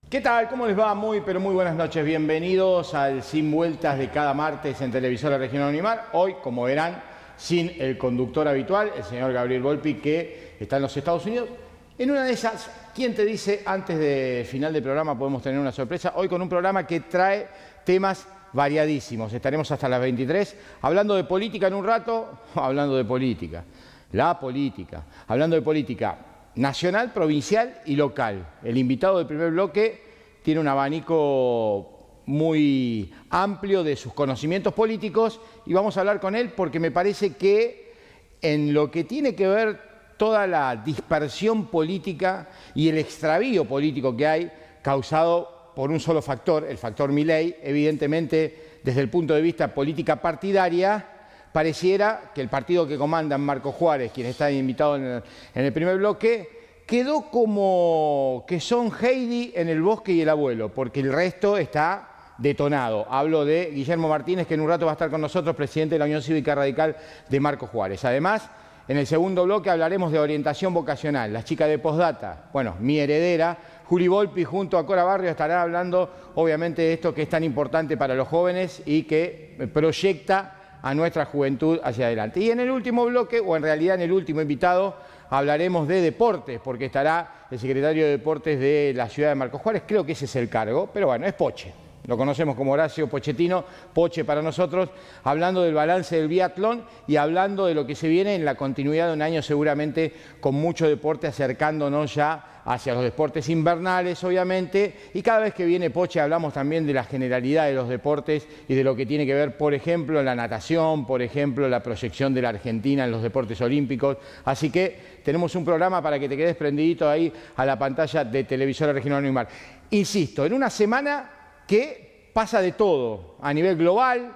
¿Qué tal? ¿Cómo les va? Muy, pero muy buenas noches. Bienvenidos al Sin Vueltas de cada martes en Televisora Regional Unimar. Hoy, como verán, sin el conductor habitual, el señor Gabriel Volpi, que está en los Estados Unidos. En una de esas, ¿quién te dice? Antes del final del programa podemos tener una sorpresa. Hoy con un programa que trae temas variadísimos. Estaremos hasta las 23 hablando de política en un rato, hablando de política. La política. Hablando de política nacional, provincial y local. El invitado del primer bloque tiene un abanico muy amplio de sus conocimientos políticos y vamos a hablar con él porque me parece que en lo que tiene que ver toda la dispersión política y el extravío político que hay causado por un solo factor, el factor Milei, evidentemente desde el punto de vista política partidaria, pareciera que el partido que comandan, Marco Juárez, quien está invitado en el primer bloque, quedó como que son Heidi en el bosque y el abuelo, porque el resto está detonado. Hablo de Guillermo Martínez, que en un rato va a estar con nosotros, presidente de la Unión Cívica Radical de Marco Juárez. Además, en el segundo bloque hablaremos de orientación vocacional. Las chicas de Postdata, bueno, mi heredera, Juli Volpi junto a Cora Barrio estará hablando obviamente de esto que es tan importante para los jóvenes y que proyecta a nuestra juventud hacia adelante. Y en el último bloque, o en realidad en el último invitado, hablaremos de deportes, porque estará el secretario de Deportes de la ciudad de Marco Juárez, creo que ese es el cargo, pero bueno, es Poche. Lo conocemos como Horacio Pochettino, Poche para nosotros, hablando del balance del biatlón y hablando de lo que se viene en la continuidad de un año seguramente con mucho deporte acercándonos ya hacia los deportes invernales, obviamente, y cada vez que viene Poche hablamos también de la generalidad de los deportes y de lo que tiene que ver, por ejemplo, en la natación, por ejemplo, la proyección de la Argentina en los deportes olímpicos. Así que tenemos un programa para que te quedes prendidito ahí a la pantalla de Televisora Regional Unimar. Insisto, en una semana que pasa de todo a nivel global,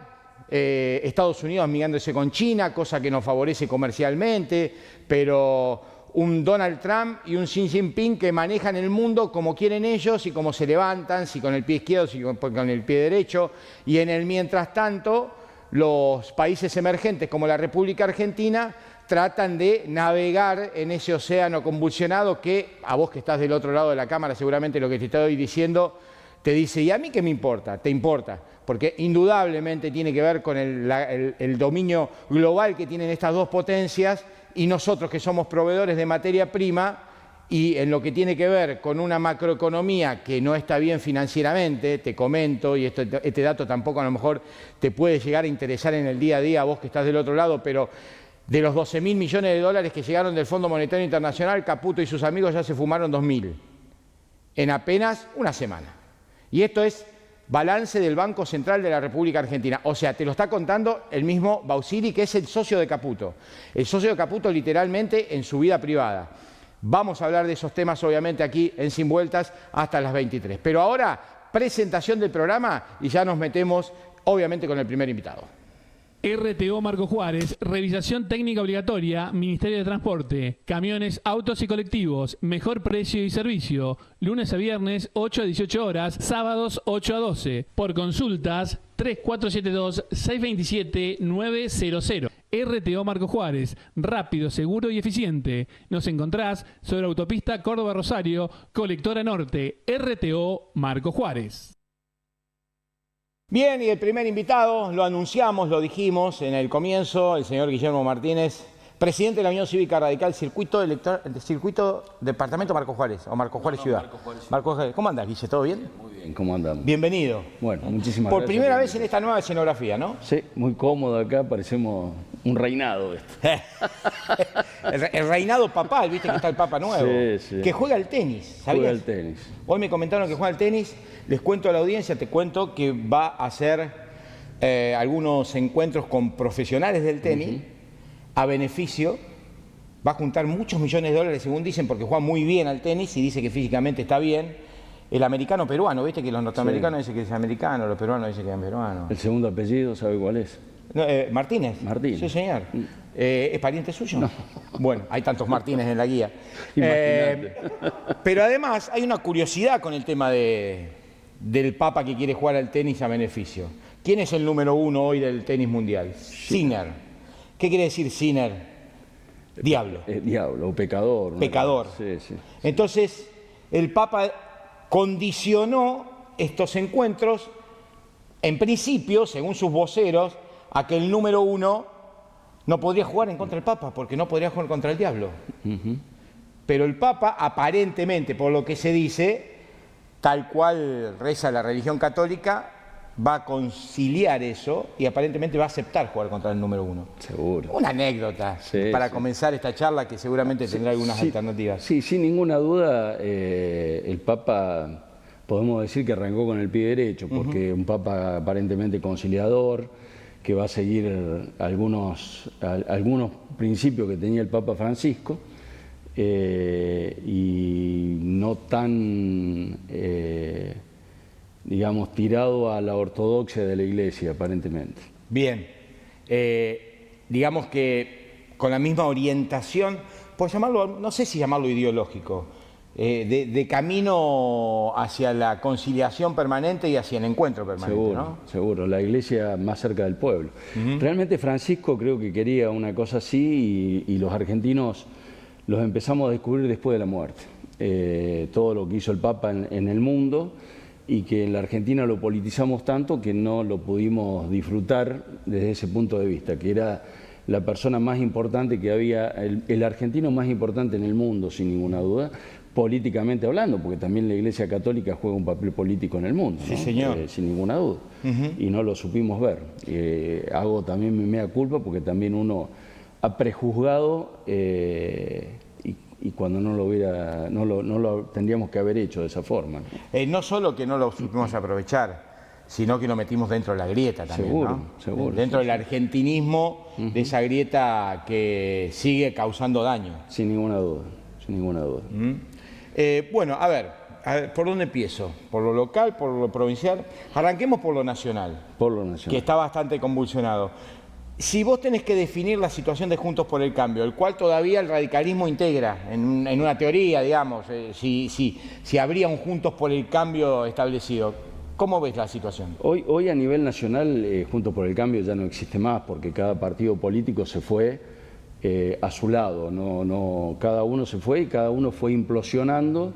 Estados Unidos amigándose con China, cosa que nos favorece comercialmente, pero un Donald Trump y un Xi Jinping que manejan el mundo como quieren ellos y como se levantan, si con el pie izquierdo, si con el pie derecho, y en el mientras tanto los países emergentes como la República Argentina tratan de navegar en ese océano convulsionado que a vos que estás del otro lado de la cámara seguramente lo que te estoy diciendo te dice, ¿y a mí qué me importa? Te importa, porque indudablemente tiene que ver con el dominio global que tienen estas dos potencias y nosotros que somos proveedores de materia prima y en lo que tiene que ver con una macroeconomía que no está bien financieramente, te comento, y este dato tampoco a lo mejor te puede llegar a interesar en el día a día, vos que estás del otro lado, pero de los 12.000 millones de dólares que llegaron del Fondo Monetario Internacional, Caputo y sus amigos ya se fumaron 2.000 en apenas una semana. Y esto es balance del Banco Central de la República Argentina. O sea, te lo está contando el mismo Bausili, que es el socio de Caputo. El socio de Caputo literalmente en su vida privada. Vamos a hablar de esos temas obviamente aquí en Sin Vueltas hasta las 23. Pero ahora, presentación del programa y ya nos metemos obviamente con el primer invitado. RTO Marco Juárez, revisación técnica obligatoria, Ministerio de Transporte, camiones, autos y colectivos, mejor precio y servicio, lunes a viernes 8 a 18 horas, sábados 8 a 12. Por consultas 3472-627-900. RTO Marco Juárez, rápido, seguro y eficiente. Nos encontrás sobre la autopista Córdoba-Rosario, Colectora Norte, RTO Marco Juárez. Bien, y el primer invitado, lo anunciamos, lo dijimos en el comienzo, el señor Guillermo Martínez, presidente de la Unión Cívica Radical, circuito departamento Marco Juárez, o Marco Juárez Ciudad. Marco Juárez. ¿Cómo andás, Guille? ¿Todo bien? Muy bien, ¿cómo andamos? Bienvenido. Bueno, muchísimas Por gracias. primera vez en esta nueva escenografía, ¿no? Sí, muy cómodo acá, parecemos un reinado esto. El reinado papal, viste que está el Papa Nuevo, sí. que juega al tenis, ¿sabías? Juega al tenis. Hoy me comentaron que juega al tenis, les cuento a la audiencia, te cuento que va a hacer algunos encuentros con profesionales del tenis a beneficio, va a juntar muchos millones de dólares según dicen porque juega muy bien al tenis y dice que físicamente está bien. El americano peruano, viste que los norteamericanos dicen que es americano, los peruanos dicen que es peruano. El segundo apellido, ¿sabe cuál es? No, Martínez. Martínez. Sí, señor. ¿Es pariente suyo? No. Bueno, hay tantos Martínez en la guía. Imagínate. Pero además hay una curiosidad con el tema del Papa que quiere jugar al tenis a beneficio. ¿Quién es el número uno hoy del tenis mundial? Sinner. ¿Qué quiere decir Sinner? Diablo. Diablo, o pecador. Pecador. Sí, sí. Entonces, el Papa condicionó estos encuentros, en principio, según sus voceros, a que el número 1 no podría jugar en contra del Papa, porque no podría jugar contra el diablo. Pero el Papa, aparentemente, por lo que se dice, tal cual reza la religión católica, va a conciliar eso y aparentemente va a aceptar jugar contra el número 1. Seguro. Una anécdota para comenzar esta charla que seguramente tendrá algunas alternativas. Sí, sin ninguna duda, el Papa, podemos decir que arrancó con el pie derecho, porque un Papa aparentemente conciliador, que va a seguir algunos principios que tenía el Papa Francisco, y no tan, digamos, tirado a la ortodoxia de la Iglesia, aparentemente. Bien, digamos que con la misma orientación, por llamarlo, no sé si llamarlo ideológico, de camino hacia la conciliación permanente y hacia el encuentro permanente. Seguro, ¿no? seguro, la Iglesia más cerca del pueblo. Realmente Francisco creo que quería una cosa así y los argentinos los empezamos a descubrir después de la muerte. Todo lo que hizo el Papa en el mundo, y que en la Argentina lo politizamos tanto que no lo pudimos disfrutar desde ese punto de vista, que era la persona más importante que había, el argentino más importante en el mundo, sin ninguna duda, políticamente hablando, porque también la Iglesia Católica juega un papel político en el mundo, sí, ¿no? señor. Sin ninguna duda, y no lo supimos ver. Hago también mi mea culpa porque también uno ha prejuzgado y cuando no lo tendríamos que haber hecho de esa forma, ¿no? No solo que no lo supimos aprovechar, sino que lo metimos dentro de la grieta también, seguro, ¿no? Seguro. Dentro del argentinismo, de esa grieta que sigue causando daño. Sin ninguna duda, sin ninguna duda. Bueno, a ver, ¿por dónde empiezo? ¿Por lo local, por lo provincial? Arranquemos por lo nacional. Por lo nacional. Que está bastante convulsionado. Si vos tenés que definir la situación de Juntos por el Cambio, el cual todavía el radicalismo integra en una teoría, digamos, si habría un Juntos por el Cambio establecido, ¿cómo ves la situación? Hoy a nivel nacional, Juntos por el Cambio ya no existe más, porque cada partido político se fue a su lado, cada uno se fue y cada uno fue implosionando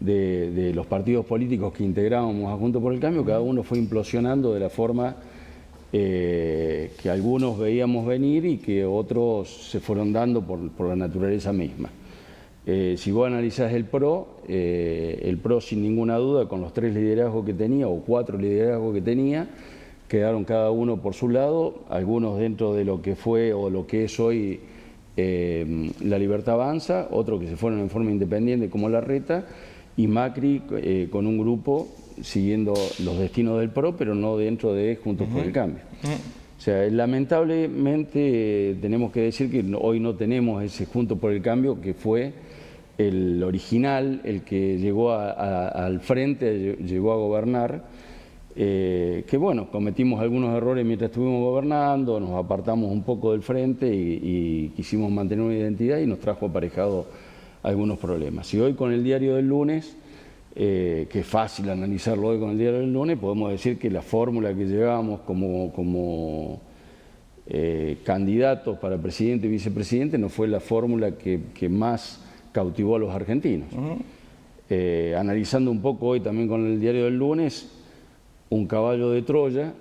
de los partidos políticos que integrábamos a Juntos por el Cambio, cada uno fue implosionando de la forma que algunos veíamos venir y que otros se fueron dando por la naturaleza misma. Si vos analizás el PRO sin ninguna duda, con los 3 liderazgos que tenía o 4 liderazgos que tenía, quedaron cada uno por su lado, algunos dentro de lo que fue o lo que es hoy La Libertad Avanza, otros que se fueron en forma independiente como Larreta, y Macri con un grupo siguiendo los destinos del PRO, pero no dentro de Juntos por el Cambio. O sea, lamentablemente tenemos que decir que hoy no tenemos ese Juntos por el Cambio que fue el original, el que llegó al frente, llegó a gobernar, que bueno, cometimos algunos errores mientras estuvimos gobernando, nos apartamos un poco del frente y quisimos mantener una identidad y nos trajo aparejado algunos problemas. Y hoy con el diario del lunes, que es fácil analizarlo hoy con el diario del lunes, podemos decir que la fórmula que llevábamos como candidatos para presidente y vicepresidente no fue la fórmula que más cautivó a los argentinos. Analizando un poco hoy también con el diario del lunes, un caballo de Troya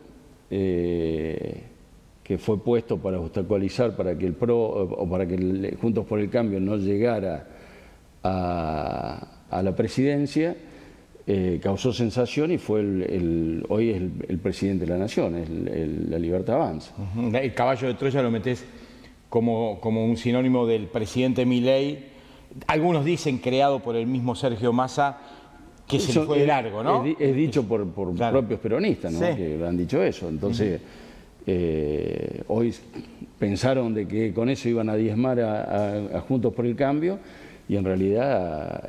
que fue puesto para obstaculizar, para que el PRO o para que Juntos por el Cambio no llegara a la presidencia, causó sensación y fue hoy es el presidente de la nación, La Libertad Avanza. El caballo de Troya lo metés como un sinónimo del presidente Milei, algunos dicen creado por el mismo Sergio Massa, que se le fue de largo, ¿no? Es dicho por claro, propios peronistas, ¿no? Sí. Que han dicho eso. Entonces, hoy pensaron de que con eso iban a diezmar a Juntos por el Cambio, y en realidad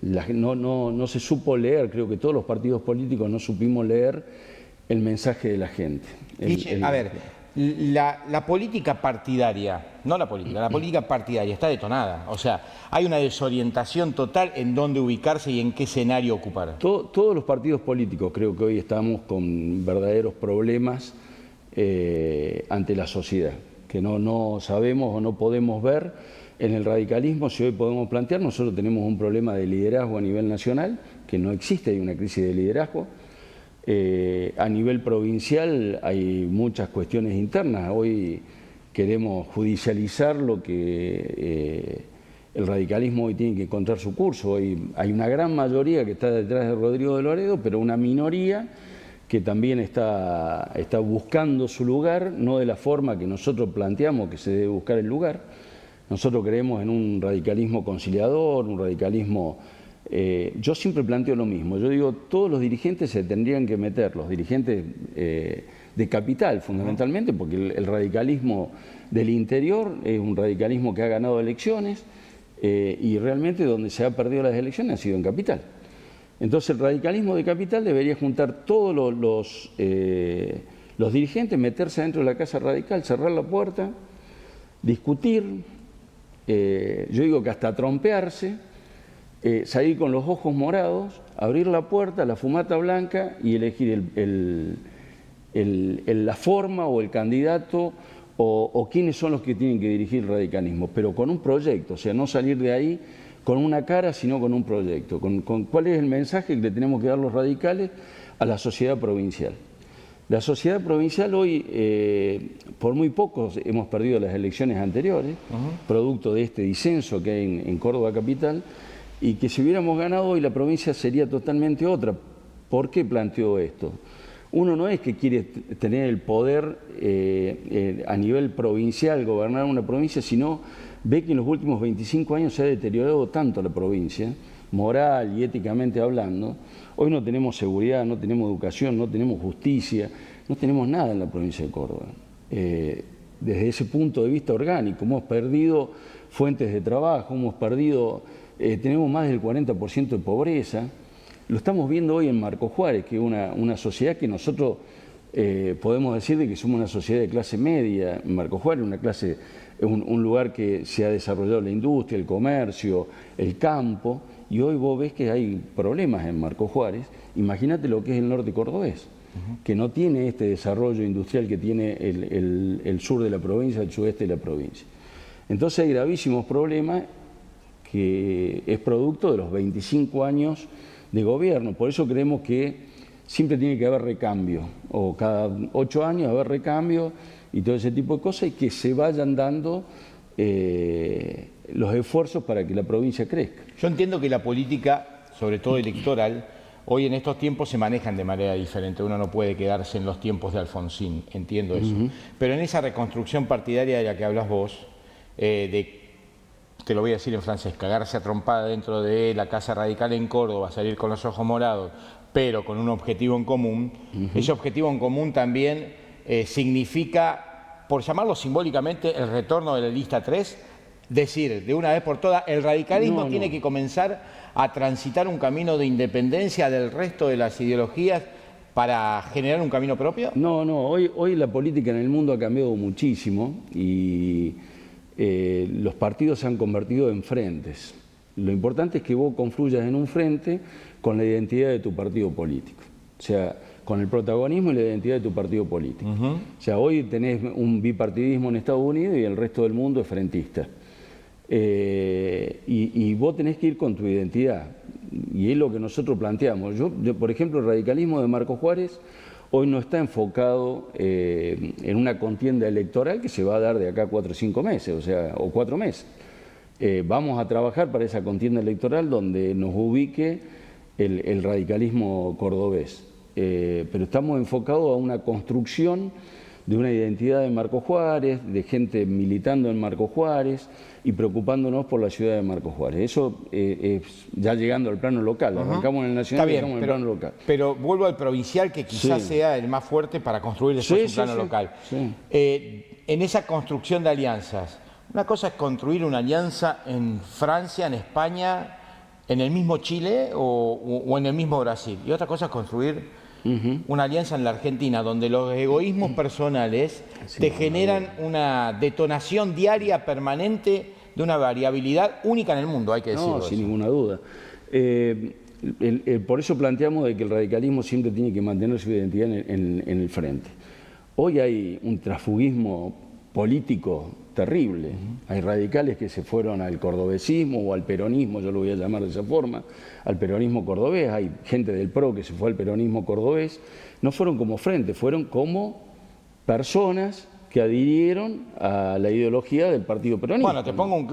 no se supo leer, creo que todos los partidos políticos no supimos leer el mensaje de la gente. A ver, la política partidaria, no la política, la política partidaria está detonada. O sea, hay una desorientación total en dónde ubicarse y en qué escenario ocupar. Todos los partidos políticos creo que hoy estamos con verdaderos problemas ante la sociedad. que no sabemos o no podemos ver en el radicalismo. Si hoy podemos plantear, nosotros tenemos un problema de liderazgo a nivel nacional, que no existe, hay una crisis de liderazgo. A nivel provincial hay muchas cuestiones internas. Hoy queremos judicializar lo que el radicalismo hoy tiene que encontrar su curso. Hoy hay una gran mayoría que está detrás de Rodrigo de Loredo, pero una minoría que también está buscando su lugar, no de la forma que nosotros planteamos que se debe buscar el lugar. Nosotros creemos en un radicalismo conciliador, un radicalismo... yo siempre planteo lo mismo, yo digo, todos los dirigentes se tendrían que meter, los dirigentes de capital fundamentalmente, porque el radicalismo del interior es un radicalismo que ha ganado elecciones y realmente donde se ha perdido las elecciones ha sido en capital. Entonces el radicalismo de capital debería juntar todos los dirigentes, meterse dentro de la casa radical, cerrar la puerta, discutir, yo digo que hasta trompearse, salir con los ojos morados, abrir la puerta, la fumata blanca y elegir la forma o el candidato o quiénes son los que tienen que dirigir el radicalismo, pero con un proyecto, o sea, no salir de ahí con una cara, sino con un proyecto. Con ¿cuál es el mensaje que le tenemos que dar los radicales a la sociedad provincial? La sociedad provincial hoy, por muy pocos, hemos perdido las elecciones anteriores, producto de este disenso que hay en Córdoba capital, y que si hubiéramos ganado hoy la provincia sería totalmente otra. ¿Por qué planteo esto? Uno no es que quiere tener el poder a nivel provincial, gobernar una provincia, sino ve que en los últimos 25 años se ha deteriorado tanto la provincia, moral y éticamente hablando. Hoy no tenemos seguridad, no tenemos educación, no tenemos justicia, no tenemos nada en la provincia de Córdoba. Desde ese punto de vista orgánico, hemos perdido fuentes de trabajo, hemos perdido... tenemos más del 40% de pobreza. Lo estamos viendo hoy en Marcos Juárez, que es una sociedad que nosotros podemos decir de que somos una sociedad de clase media. Marcos Juárez es un lugar que se ha desarrollado la industria, el comercio, el campo, y hoy vos ves que hay problemas en Marcos Juárez. Imagínate lo que es el norte cordobés, que no tiene este desarrollo industrial que tiene el sur de la provincia, el sudeste de la provincia. Entonces hay gravísimos problemas que es producto de los 25 años de gobierno. Por eso creemos que siempre tiene que haber recambio, o cada 8 años haber recambio y todo ese tipo de cosas, y que se vayan dando los esfuerzos para que la provincia crezca. Yo entiendo que la política, sobre todo electoral, hoy en estos tiempos se manejan de manera diferente. Uno no puede quedarse en los tiempos de Alfonsín, entiendo eso. Pero en esa reconstrucción partidaria de la que hablas vos, te lo voy a decir en francés, cagarse a trompada dentro de la Casa Radical en Córdoba, salir con los ojos morados, pero con un objetivo en común. Ese objetivo en común también significa, por llamarlo simbólicamente, el retorno de la lista 3, decir, de una vez por todas, el radicalismo tiene que comenzar a transitar un camino de independencia del resto de las ideologías para generar un camino propio. No, hoy la política en el mundo ha cambiado muchísimo y... los partidos se han convertido en frentes. Lo importante es que vos confluyas en un frente con la identidad de tu partido político, o sea, con el protagonismo y la identidad de tu partido político. O sea, hoy tenés un bipartidismo en Estados Unidos y el resto del mundo es frentista. Y vos tenés que ir con tu identidad, y es lo que nosotros planteamos. Yo, por ejemplo, el radicalismo de Marcos Juárez hoy no está enfocado en una contienda electoral que se va a dar de acá a 4 o 5 meses, o sea, o 4 meses. Vamos a trabajar para esa contienda electoral donde nos ubique el radicalismo cordobés. Pero estamos enfocados a una construcción de una identidad de Marcos Juárez, de gente militando en Marcos Juárez y preocupándonos por la ciudad de Marcos Juárez. Eso es ya llegando al plano local, arrancamos en el nacional y llegamos en el plano local. Pero vuelvo al provincial, que quizás sea el más fuerte para construir después un plano local. En esa construcción de alianzas, una cosa es construir una alianza en Francia, en España, en el mismo Chile o en el mismo Brasil, y otra cosa es construir una alianza en la Argentina, donde los egoísmos personales te generan una detonación diaria permanente de una variabilidad única en el mundo, hay que decirlo. No, sin ninguna duda. Por eso planteamos de que el radicalismo siempre tiene que mantener su identidad en el frente. Hoy hay un transfugismo político terrible. Hay radicales que se fueron al cordobesismo o al peronismo, yo lo voy a llamar de esa forma, al peronismo cordobés. Hay gente del PRO que se fue al peronismo cordobés. No fueron como frente, fueron como personas que adhirieron a la ideología del partido peronista. Bueno, te pongo un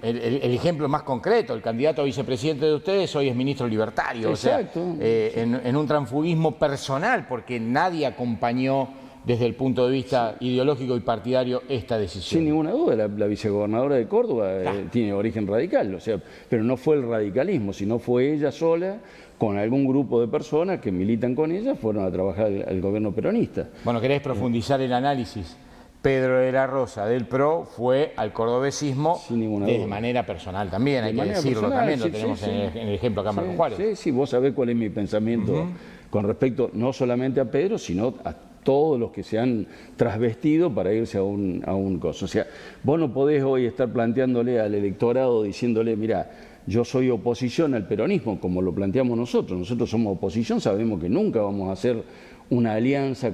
el ejemplo más concreto. El candidato a vicepresidente de ustedes hoy es ministro libertario. Exacto. O sea, en un transfugismo personal, porque nadie acompañó desde el punto de vista ideológico y partidario esta decisión. Sin ninguna duda, la vicegobernadora de Córdoba tiene origen radical, o sea, pero no fue el radicalismo, sino fue ella sola, con algún grupo de personas que militan con ella, fueron a trabajar al gobierno peronista. Bueno, ¿querés profundizar el análisis? Pedro de la Rosa del PRO fue al cordobesismo de manera personal también, hay que decirlo personal, también, lo tenemos en el ejemplo acá en Marco Juárez. Sí, vos sabés cuál es mi pensamiento con respecto no solamente a Pedro, sino a todos los que se han trasvestido para irse a un coso. O sea, vos no podés hoy estar planteándole al electorado, diciéndole, mira, yo soy oposición al peronismo, como lo planteamos nosotros. Nosotros somos oposición, sabemos que nunca vamos a hacer una alianza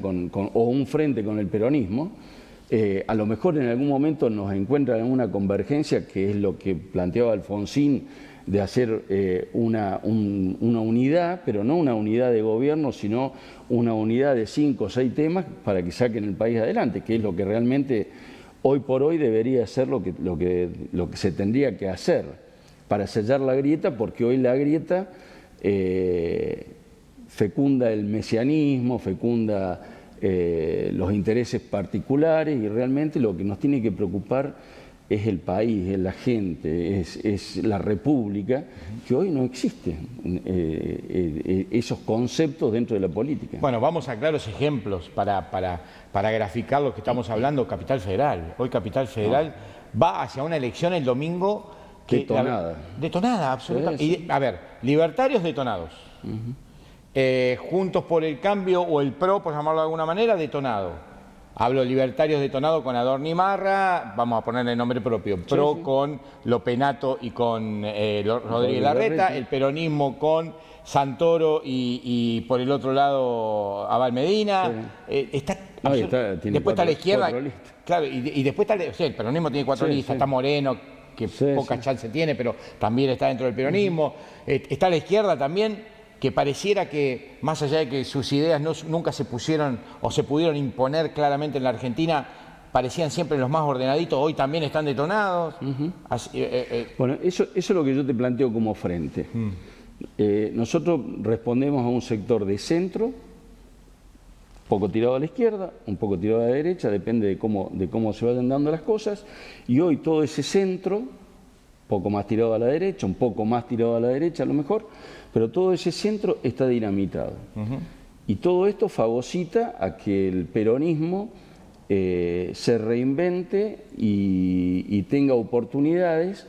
o un frente con el peronismo. A lo mejor en algún momento nos encuentran en una convergencia, que es lo que planteaba Alfonsín, de hacer una unidad, pero no una unidad de gobierno, sino una unidad de 5 o 6 temas para que saquen el país adelante, que es lo que realmente hoy por hoy debería ser lo que se tendría que hacer para sellar la grieta, porque hoy la grieta fecunda el mesianismo, fecunda los intereses particulares, y realmente lo que nos tiene que preocupar es el país, es la gente, es la república, que hoy no existen esos conceptos dentro de la política. Bueno, vamos a claros ejemplos para graficar lo que estamos hablando. Capital Federal. Hoy Capital Federal va hacia una elección el domingo. Detonada. Detonada, absolutamente. Sí. Y, a ver, libertarios detonados. Juntos por el Cambio o el PRO, por llamarlo de alguna manera, detonado. Hablo libertarios detonados con Adorni y Marra, vamos a ponerle el nombre propio, PRO con Lopenato y con Rodríguez Larreta, el peronismo con Santoro y por el otro lado Abal Medina. Después está la izquierda, claro, y después está el peronismo tiene 4 listas, está Moreno, que poca chance tiene, pero también está dentro del peronismo. Está la izquierda también, que pareciera que, más allá de que sus ideas nunca se pusieron o se pudieron imponer claramente en la Argentina, parecían siempre los más ordenaditos, hoy también están detonados. Bueno, eso es lo que yo te planteo como frente. Nosotros respondemos a un sector de centro, un poco tirado a la izquierda, un poco tirado a la derecha, depende de cómo se vayan dando las cosas, y hoy todo ese centro, un poco más tirado a la derecha, un poco más tirado a la derecha a lo mejor, pero todo ese centro está dinamitado. Y todo esto fagocita a que el peronismo se reinvente y tenga oportunidades,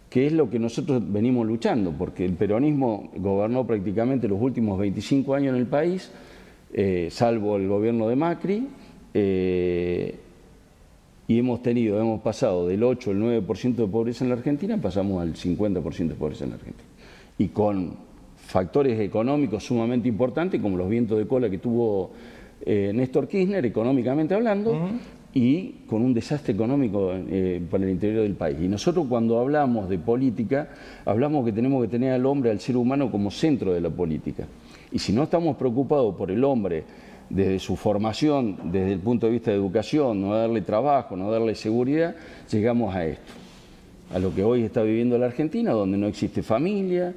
que es lo que nosotros venimos luchando, porque el peronismo gobernó prácticamente los últimos 25 años en el país, salvo el gobierno de Macri, y hemos pasado del 8 al 9% de pobreza en la Argentina, pasamos al 50% de pobreza en la Argentina. Y con factores económicos sumamente importantes, como los vientos de cola que tuvo Néstor Kirchner, económicamente hablando, y con un desastre económico para el interior del país. Y nosotros cuando hablamos de política, hablamos que tenemos que tener al hombre, al ser humano, como centro de la política. Y si no estamos preocupados por el hombre, desde su formación, desde el punto de vista de educación, no darle trabajo, no darle seguridad, llegamos a esto, a lo que hoy está viviendo la Argentina, donde no existe familia,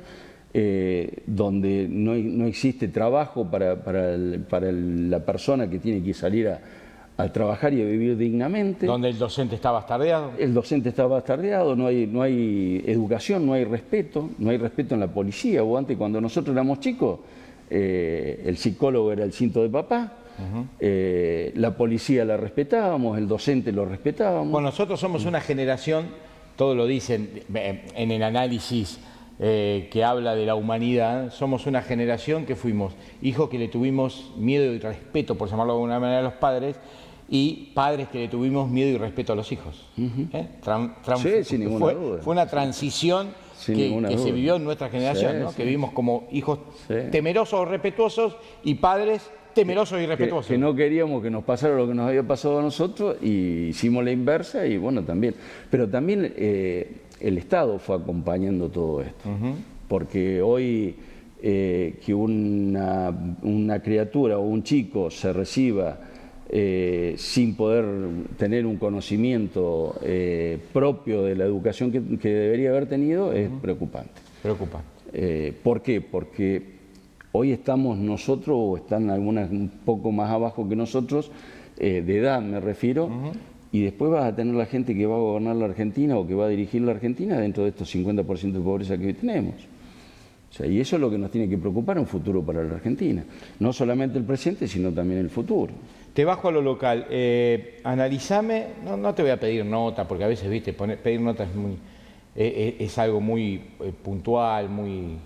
donde no existe trabajo para la persona que tiene que salir a trabajar y a vivir dignamente. Donde el docente está bastardeado. El docente está bastardeado, no hay educación, no hay respeto en la policía. O antes, cuando nosotros éramos chicos, el psicólogo era el cinto de papá, la policía la respetábamos, el docente lo respetábamos. Bueno, nosotros somos una generación, todos lo dicen en el análisis que habla de la humanidad, somos una generación que fuimos hijos que le tuvimos miedo y respeto, por llamarlo de alguna manera, a los padres, y padres que le tuvimos miedo y respeto a los hijos. Sí, sin ninguna duda. Fue una transición que se vivió en nuestra generación, ¿no? Que vivimos como hijos temerosos o respetuosos y padres temerosos y respetuosos. Que no queríamos que nos pasara lo que nos había pasado a nosotros y hicimos la inversa y bueno, también. Pero también el Estado fue acompañando todo esto. Porque hoy que una criatura o un chico se reciba sin poder tener un conocimiento propio de la educación que debería haber tenido es preocupante. ¿Por qué? Porque hoy estamos nosotros, o están algunas un poco más abajo que nosotros, de edad me refiero, y después vas a tener la gente que va a gobernar la Argentina o que va a dirigir la Argentina dentro de estos 50% de pobreza que hoy tenemos. O sea, y eso es lo que nos tiene que preocupar, un futuro para la Argentina. No solamente el presente, sino también el futuro. Te bajo a lo local. Analizame, no te voy a pedir nota, porque a veces, viste, pedir nota es algo muy puntual, muy...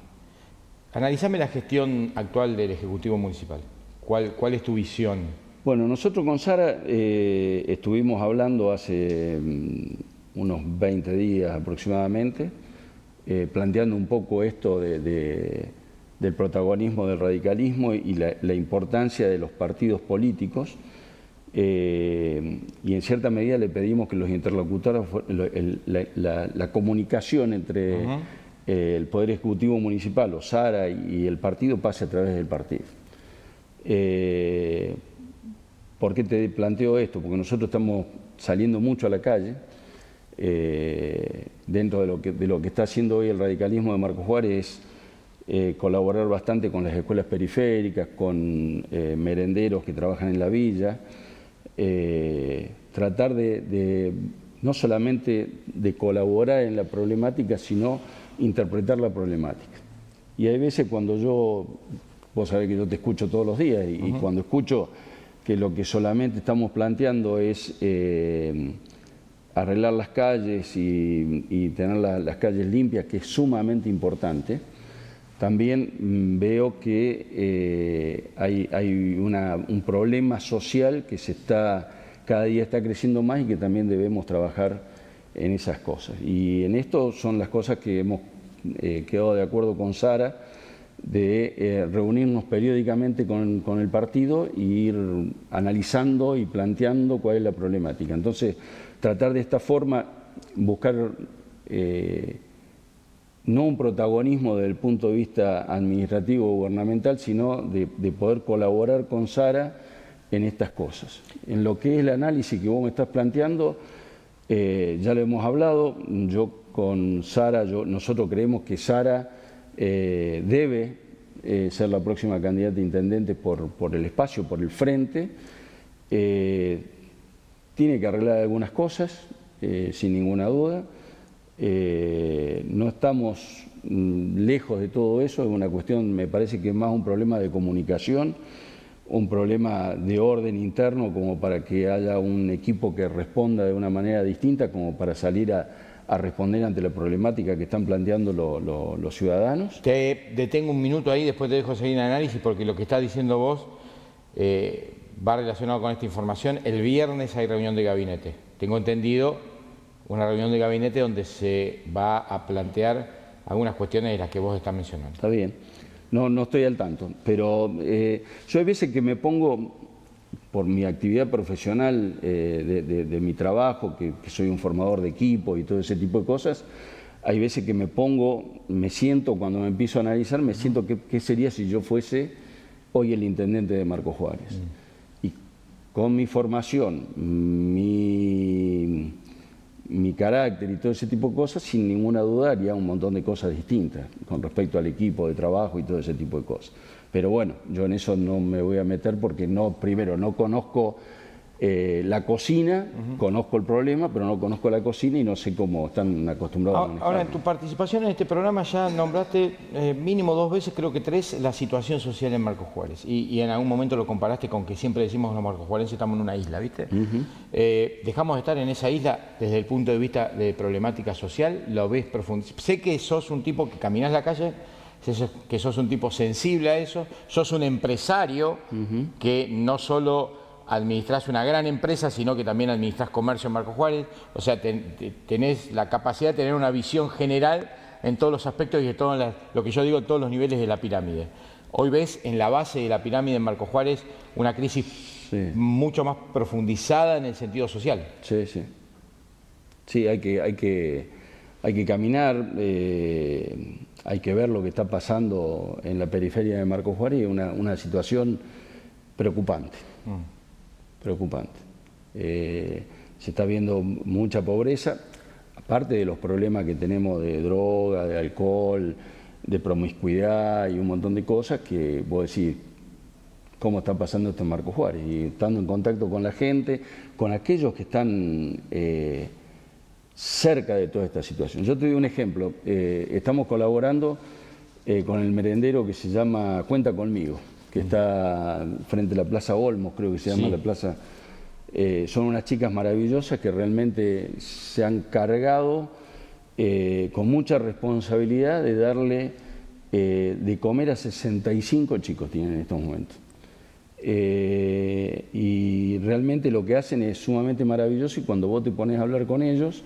Analizame la gestión actual del Ejecutivo Municipal. ¿Cuál es tu visión? Bueno, nosotros con Sara estuvimos hablando hace unos 20 días aproximadamente, planteando un poco esto del protagonismo del radicalismo y la importancia de los partidos políticos, y en cierta medida le pedimos que los interlocutores, la comunicación entre el Poder Ejecutivo Municipal o Sara y el partido pase a través del partido. ¿Por qué te planteo esto? Porque nosotros estamos saliendo mucho a la calle, dentro de lo que está haciendo hoy el radicalismo de Marcos Juárez es colaborar bastante con las escuelas periféricas, con merenderos que trabajan en la villa, tratar de no solamente de colaborar en la problemática, sino interpretar la problemática. Y hay veces cuando vos sabés que yo te escucho todos los días, y cuando escucho que lo que solamente estamos planteando es arreglar las calles y tener las calles limpias, que es sumamente importante, también veo que hay un problema social que cada día está creciendo más y que también debemos trabajar en esas cosas. Y en esto son las cosas que hemos quedado de acuerdo con Sara, de reunirnos periódicamente con el partido e ir analizando y planteando cuál es la problemática. Entonces, tratar de esta forma, buscar no un protagonismo desde el punto de vista administrativo o gubernamental, sino de poder colaborar con Sara en estas cosas. En lo que es el análisis que vos me estás planteando, ya lo hemos hablado, yo con Sara, nosotros creemos que Sara debe ser la próxima candidata a intendente por el espacio, por el frente. Tiene que arreglar algunas cosas, sin ninguna duda. No estamos lejos de todo eso, es una cuestión, me parece que es más un problema de comunicación, un problema de orden interno, como para que haya un equipo que responda de una manera distinta, como para salir a responder ante la problemática que están planteando los ciudadanos. Te detengo un minuto ahí, después te dejo seguir el análisis, porque lo que estás diciendo vos va relacionado con esta información. El viernes hay reunión de gabinete. Tengo entendido una reunión de gabinete donde se va a plantear algunas cuestiones de las que vos estás mencionando. Está bien. No estoy al tanto, pero yo hay veces que me pongo, por mi actividad profesional, de mi trabajo, que soy un formador de equipo y todo ese tipo de cosas, hay veces que me siento, cuando me empiezo a analizar, me siento qué sería si yo fuese hoy el intendente de Marcos Juárez. Y con mi formación, mi carácter y todo ese tipo de cosas, sin ninguna duda haría un montón de cosas distintas con respecto al equipo de trabajo y todo ese tipo de cosas. Pero bueno, yo en eso no me voy a meter porque primero no conozco la cocina, conozco el problema, pero no conozco la cocina y no sé cómo están acostumbrados a manejarlo. Ahora, en tu participación en este programa ya nombraste mínimo 2 veces, creo que 3, la situación social en Marcos Juárez. Y en algún momento lo comparaste con que siempre decimos que los marcosjuarenses estamos en una isla, ¿viste? Dejamos de estar en esa isla desde el punto de vista de problemática social, lo ves profundizado. Sé que sos un tipo que caminás la calle, que sos un tipo sensible a eso, sos un empresario que no solo administrás una gran empresa, sino que también administrás comercio en Marcos Juárez, o sea, tenés la capacidad de tener una visión general en todos los aspectos y de todo lo que yo digo, en todos los niveles de la pirámide. hoy ves en la base de la pirámide en Marco Juárez una crisis mucho más profundizada en el sentido social. Sí, sí. Sí, hay que caminar, hay que ver lo que está pasando en la periferia de Marco Juárez, una situación preocupante, preocupante. Se está viendo mucha pobreza, aparte de los problemas que tenemos de droga, de alcohol, de promiscuidad y un montón de cosas que vos decís, ¿cómo está pasando esto en Marco Juárez? Y estando en contacto con la gente, con aquellos que están cerca de toda esta situación. Yo te doy un ejemplo, estamos colaborando con el merendero que se llama Cuenta Conmigo, que está frente a la Plaza Olmos, creo que se llama la plaza. Son unas chicas maravillosas que realmente se han cargado con mucha responsabilidad de darle de comer a 65 chicos tienen en estos momentos. Y realmente lo que hacen es sumamente maravilloso, y cuando vos te pones a hablar con ellos,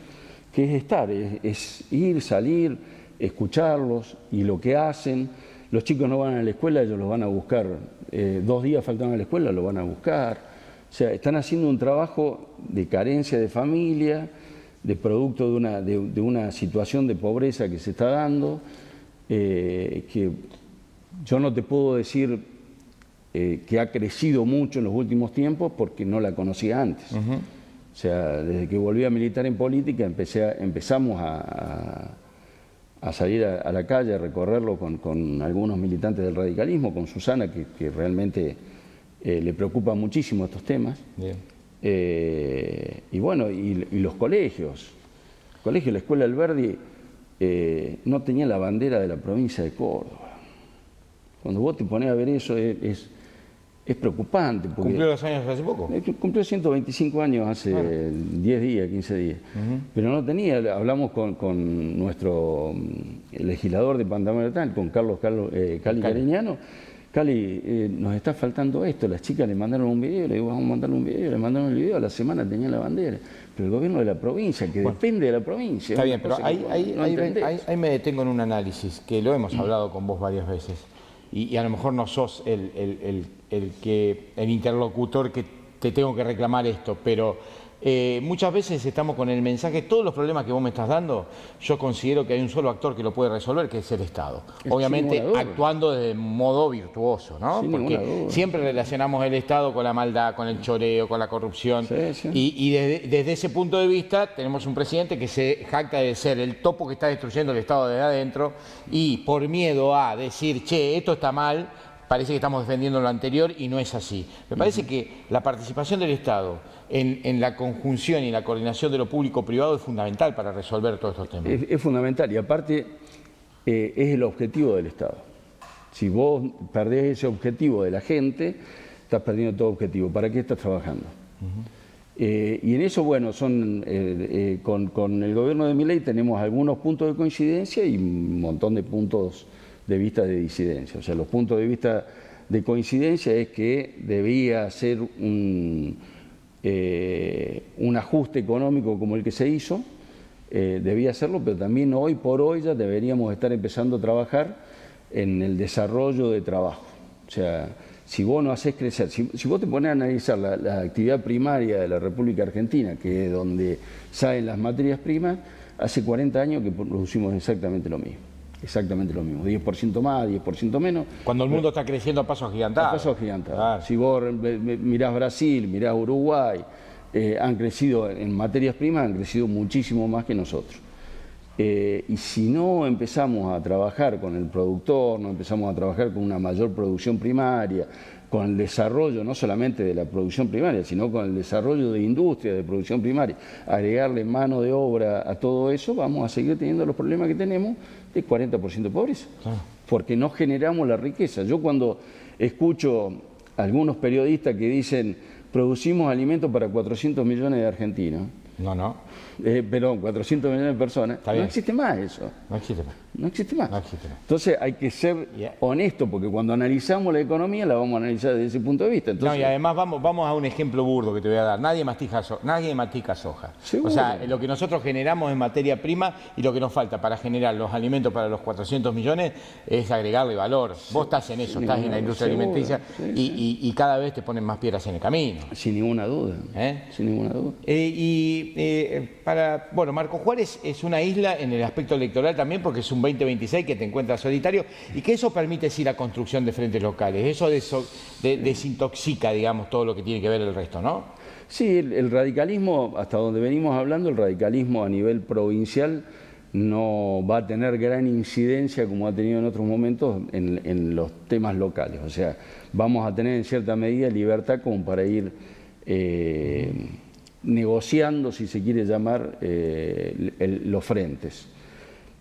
que es estar, es ir, salir, escucharlos y lo que hacen. Los chicos no van a la escuela, ellos los van a buscar. 2 días faltan a la escuela, lo van a buscar. O sea, están haciendo un trabajo de carencia de familia, de producto de una situación de pobreza que se está dando, que yo no te puedo decir que ha crecido mucho en los últimos tiempos porque no la conocía antes. O sea, desde que volví a militar en política empezamos a salir a la calle, a recorrerlo con algunos militantes del radicalismo, con Susana, que realmente le preocupan muchísimo estos temas. Y bueno, y los colegios. La Escuela Alberdi no tenía la bandera de la provincia de Córdoba. Cuando vos te pones a ver eso es preocupante. ¿Cumplió los años hace poco? Cumplió 125 años hace 10 días, 15 días. Pero no tenía, hablamos con nuestro legislador de Pantametal, con Cali Cariñano. Cali, nos está faltando esto, las chicas le mandaron un video, le digo, vamos a mandarle un video, le mandaron el video, a la semana tenían la bandera. Pero el gobierno de la provincia, que depende de la provincia. Está bien, pero ahí me detengo en un análisis, que lo hemos hablado con vos varias veces. Y a lo mejor no sos el interlocutor que te tengo que reclamar esto, pero muchas veces estamos con el mensaje, todos los problemas que vos me estás dando, yo considero que hay un solo actor que lo puede resolver, que es el Estado. Obviamente actuando de modo virtuoso, ¿no? Porque siempre relacionamos el Estado con la maldad, con el choreo, con la corrupción. Y desde ese punto de vista tenemos un presidente que se jacta de ser el topo que está destruyendo el Estado desde adentro, y por miedo a decir, che, esto está mal, parece que estamos defendiendo lo anterior, y no es así. Me parece que la participación del Estado en la conjunción y la coordinación de lo público-privado es fundamental para resolver todos estos temas. Es fundamental, y aparte es el objetivo del Estado. Si vos perdés ese objetivo de la gente, estás perdiendo todo objetivo. ¿Para qué estás trabajando? Y en eso, bueno, con el gobierno de Milei tenemos algunos puntos de coincidencia y un montón de puntos de vista de disidencia. O sea, los puntos de vista de coincidencia es que debía ser un ajuste económico como el que se hizo, debía hacerlo, pero también hoy por hoy ya deberíamos estar empezando a trabajar en el desarrollo de trabajo. O sea, si vos no haces crecer, si vos te pones a analizar la actividad primaria de la República Argentina, que es donde salen las materias primas, hace 40 años que producimos exactamente lo mismo. Exactamente lo mismo, 10% más, 10% menos. Cuando el mundo está creciendo a pasos agigantados. A pasos agigantados. Si vos mirás Brasil, mirás Uruguay, han crecido en materias primas, han crecido muchísimo más que nosotros. Y si no empezamos a trabajar con el productor, no empezamos a trabajar con una mayor producción primaria, con el desarrollo no solamente de la producción primaria, sino con el desarrollo de industria de producción primaria, agregarle mano de obra a todo eso, vamos a seguir teniendo los problemas que tenemos de 40% de pobreza, porque no generamos la riqueza. Yo cuando escucho a algunos periodistas que dicen producimos alimentos para 400 millones de argentinos, perdón, 400 millones de personas, no existe más eso. No existe más. No existe más. No existe. Entonces hay que ser honesto, porque cuando analizamos la economía la vamos a analizar desde ese punto de vista. Entonces, No, y además vamos a un ejemplo burdo que te voy a dar. Nadie mastica soja. Seguro. O sea, lo que nosotros generamos es materia prima y lo que nos falta para generar los alimentos para los 400 millones es agregarle valor. Vos estás en eso, estás en la industria alimenticia y cada vez te ponen más piedras en el camino. Sin ninguna duda. Sin ninguna duda. Bueno, Marco Juárez es una isla en el aspecto electoral también porque es un 2026 que te encuentras solitario y que eso permite sí la construcción de frentes locales. Eso desintoxica, digamos, todo lo que tiene que ver el resto, ¿no? Sí, el radicalismo, hasta donde venimos hablando, el radicalismo a nivel provincial no va a tener gran incidencia como ha tenido en otros momentos en los temas locales. O sea, vamos a tener en cierta medida libertad como para ir negociando, si se quiere llamar, los frentes.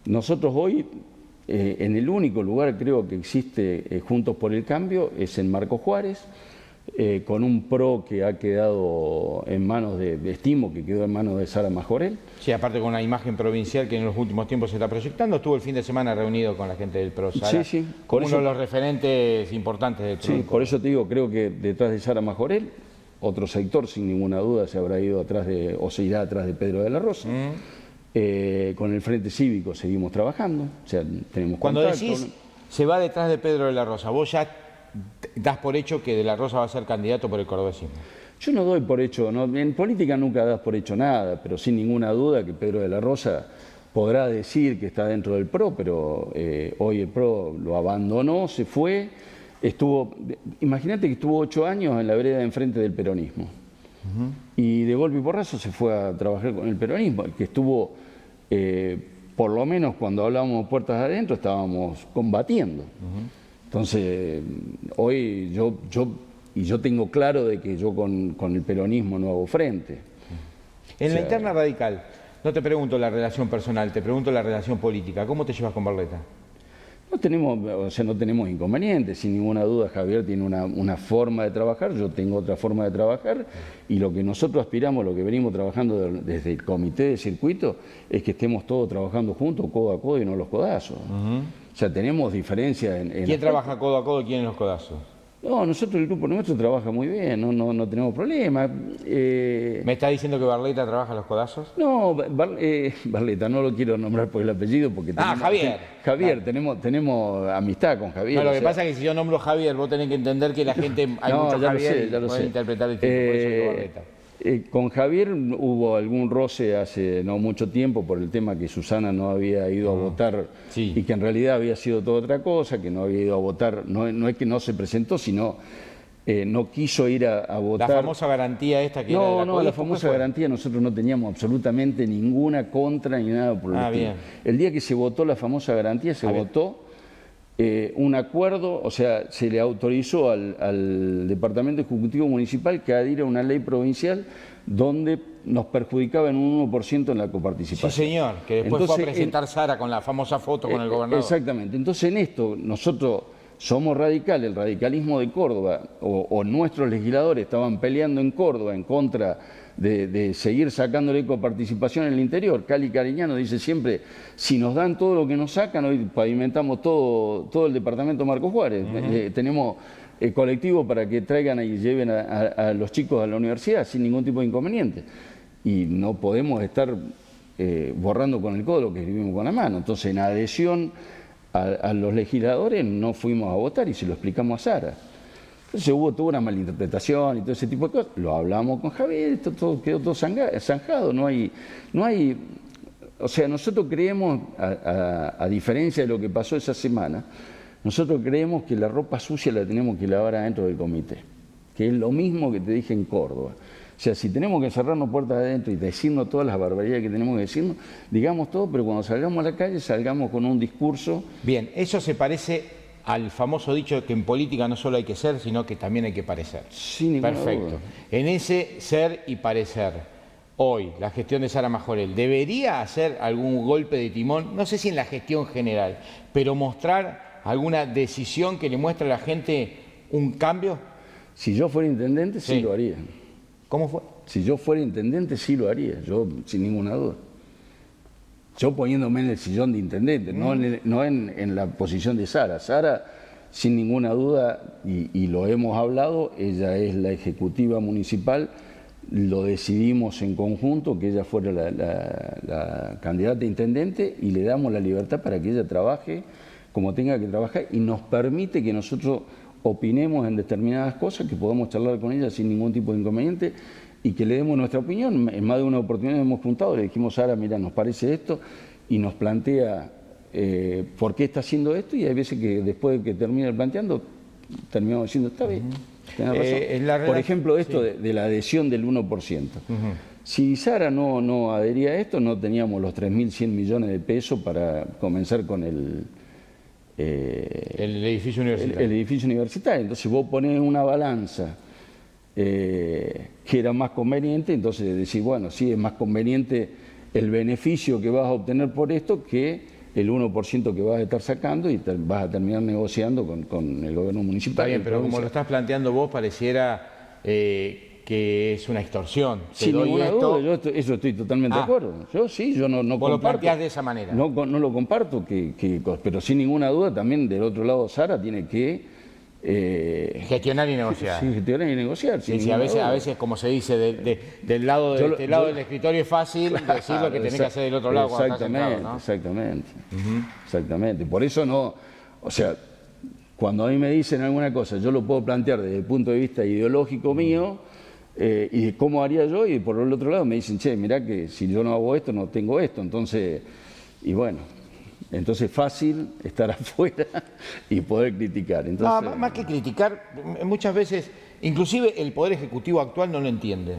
Nosotros hoy, en el único lugar creo que existe Juntos por el Cambio, es en Marco Juárez, con un PRO que ha quedado en manos estimo que quedó en manos de Sara Majorel. Sí, aparte con una imagen provincial que en los últimos tiempos se está proyectando, estuvo el fin de semana reunido con la gente del PRO, Sara, sí. como uno de los referentes importantes del PRO. Sí, por eso te digo, creo que detrás de Sara Majorel, otro sector sin ninguna duda se habrá ido atrás o se irá atrás de Pedro de la Rosa. Con el Frente Cívico seguimos trabajando, o sea, tenemos Cuando contacto. decís se va detrás de Pedro de la Rosa, vos ya das por hecho que de la Rosa va a ser candidato por el cordobesismo. Yo no doy por hecho, no, en política nunca das por hecho nada, pero sin ninguna duda que Pedro de la Rosa podrá decir que está dentro del PRO, pero hoy el PRO lo abandonó, se fue, imagínate que estuvo 8 años en la vereda de enfrente del peronismo. Y de golpe y porrazo se fue a trabajar con el peronismo, el que estuvo, por lo menos cuando hablábamos puertas adentro, estábamos combatiendo. Entonces, hoy yo tengo claro de que yo con el peronismo no hago frente. En la interna radical, no te pregunto la relación personal, te pregunto la relación política. ¿Cómo te llevas con Barletta? No tenemos inconvenientes, sin ninguna duda Javier tiene una forma de trabajar, yo tengo otra forma de trabajar y lo que nosotros aspiramos, lo que venimos trabajando desde el comité de circuito es que estemos todos trabajando juntos, codo a codo y no los codazos. O sea, tenemos diferencias en ¿Quién trabaja codo a codo y quién en los codazos? No, el grupo nuestro trabaja muy bien, no tenemos problema. ¿Me está diciendo que Barletta trabaja los codazos? No, Barletta, no lo quiero nombrar por el apellido porque Javier. Javier, tenemos amistad con Javier. No, lo que pasa es que si yo nombro Javier, vos tenés que entender que la gente, hay muchos Javier y puede interpretar distinto, por eso digo Barletta. Con Javier hubo algún roce hace no mucho tiempo por el tema que Susana no había ido a votar y que en realidad había sido toda otra cosa, que no había ido a votar, no es que no se presentó, sino no quiso ir a votar. La famosa garantía esta que la famosa garantía nosotros no teníamos absolutamente ninguna contra ni nada por el estilo. El día que se votó la famosa garantía se votó un acuerdo, o sea, se le autorizó al Departamento Ejecutivo Municipal que adhiera a una ley provincial donde nos perjudicaba en un 1% en la coparticipación. Sí, señor, que después fue a presentar Sara con la famosa foto con el gobernador. Exactamente. Entonces, en esto, nosotros somos radicales, el radicalismo de Córdoba, o nuestros legisladores estaban peleando en Córdoba en contra de seguir sacándole coparticipación en el interior. Cali Cariñano dice siempre, si nos dan todo lo que nos sacan, hoy pavimentamos todo el departamento Marco Juárez. Tenemos colectivos para que traigan y lleven a los chicos a la universidad sin ningún tipo de inconveniente. Y no podemos estar borrando con el codo lo que escribimos con la mano. Entonces, en adhesión a los legisladores, no fuimos a votar y se lo explicamos a Sara. Entonces hubo toda una malinterpretación y todo ese tipo de cosas. Lo hablamos con Javier, quedó todo zanjado. No hay, o sea, nosotros creemos, a diferencia de lo que pasó esa semana, nosotros creemos que la ropa sucia la tenemos que lavar adentro del comité, que es lo mismo que te dije en Córdoba. O sea, si tenemos que cerrarnos puertas adentro y decirnos todas las barbaridades que tenemos que decirnos, digamos todo, pero cuando salgamos a la calle, salgamos con un discurso. Bien, eso se parece al famoso dicho que en política no solo hay que ser, sino que también hay que parecer. Sí, ninguna Perfecto. duda. En ese ser y parecer, hoy, la gestión de Sara Majorel, ¿debería hacer algún golpe de timón? No sé si en la gestión general, pero mostrar alguna decisión que le muestre a la gente un cambio. Si yo fuera intendente, sí lo haría. ¿Cómo fue? Si yo fuera intendente, sí lo haría, yo sin ninguna duda. yo poniéndome en el sillón de intendente, no en la posición de Sara. Sara, sin ninguna duda, y lo hemos hablado, ella es la ejecutiva municipal, lo decidimos en conjunto que ella fuera la candidata a intendente y le damos la libertad para que ella trabaje como tenga que trabajar y nos permite que nosotros opinemos en determinadas cosas, que podamos charlar con ella sin ningún tipo de inconveniente y que le demos nuestra opinión. En más de una oportunidad hemos preguntado, le dijimos, Sara, mira, nos parece esto, y nos plantea por qué está haciendo esto, y hay veces que después de que termina planteando, terminamos diciendo, está bien, tenés razón. Por ejemplo, esto de la adhesión del 1%. Si Sara no adhería a esto, no teníamos los 3.100 millones de pesos para comenzar con el edificio universitario. El edificio universitario. Entonces vos ponés una balanza que era más conveniente, entonces decís, bueno, sí, es más conveniente el beneficio que vas a obtener por esto que el 1% que vas a estar sacando y vas a terminar negociando con el gobierno municipal. Está bien, pero como lo estás planteando vos, pareciera que es una extorsión. Sin ninguna duda, yo eso estoy totalmente de acuerdo. Yo no vos comparto. Lo planteás de esa manera. No lo comparto, pero sin ninguna duda también del otro lado Sara tiene que gestionar y negociar. Sí, gestionar y negociar. Sí, a veces, como se dice, del lado del escritorio es fácil decir lo que tenés que hacer del otro lado cuando estás sentado, ¿no? Exactamente. Por eso no, o sea, cuando a mí me dicen alguna cosa, yo lo puedo plantear desde el punto de vista ideológico mío, y de cómo haría yo, y por el otro lado me dicen, che, mirá que si yo no hago esto, no tengo esto, entonces, y bueno. Entonces es fácil estar afuera y poder criticar. Entonces, no, más que criticar, muchas veces, inclusive el Poder Ejecutivo actual no lo entiende,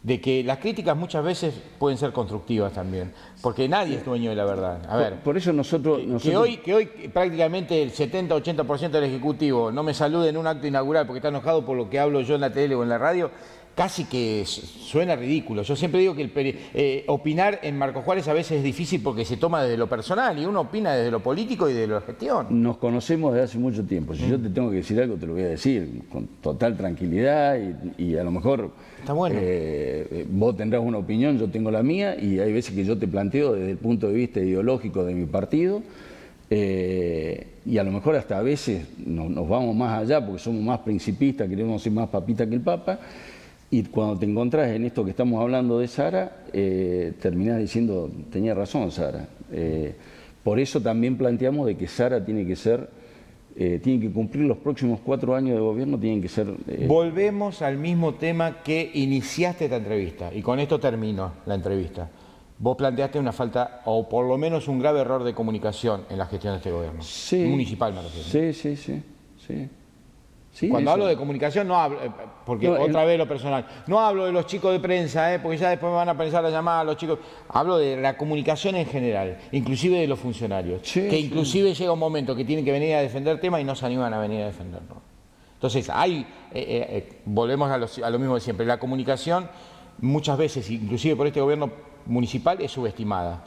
de que las críticas muchas veces pueden ser constructivas también, porque nadie es dueño de la verdad. A ver, por eso nosotros... Que hoy prácticamente el 70-80% del Ejecutivo no me salude en un acto inaugural porque está enojado por lo que hablo yo en la tele o en la radio, casi que suena ridículo. Yo siempre digo que opinar en Marcos Juárez a veces es difícil porque se toma desde lo personal y uno opina desde lo político y de la gestión. Nos conocemos desde hace mucho tiempo. Si yo te tengo que decir algo, te lo voy a decir con total tranquilidad y a lo mejor está bueno. Vos tendrás una opinión, yo tengo la mía y hay veces que yo te planteo desde el punto de vista ideológico de mi partido y a lo mejor hasta a veces nos vamos más allá porque somos más principistas, queremos ser más papita que el Papa. Y cuando te encontrás en esto que estamos hablando de Sara, terminás diciendo, tenía razón Sara. Por eso también planteamos de que Sara tiene que cumplir los próximos 4 años de gobierno, tienen que ser... Volvemos al mismo tema que iniciaste esta entrevista, y con esto termino la entrevista. Vos planteaste una falta, o por lo menos un grave error de comunicación en la gestión de este gobierno. Sí. Municipal, me refiero. Sí, cuando eso. hablo de comunicación no hablo, porque no, otra vez lo personal, no hablo de los chicos de prensa, porque ya después me van a pensar a llamar a los chicos, hablo de la comunicación en general, inclusive de los funcionarios, que inclusive llega un momento que tienen que venir a defender temas y no se animan a venir a defenderlo. Entonces, volvemos a lo mismo de siempre, la comunicación muchas veces, inclusive por este gobierno municipal, es subestimada.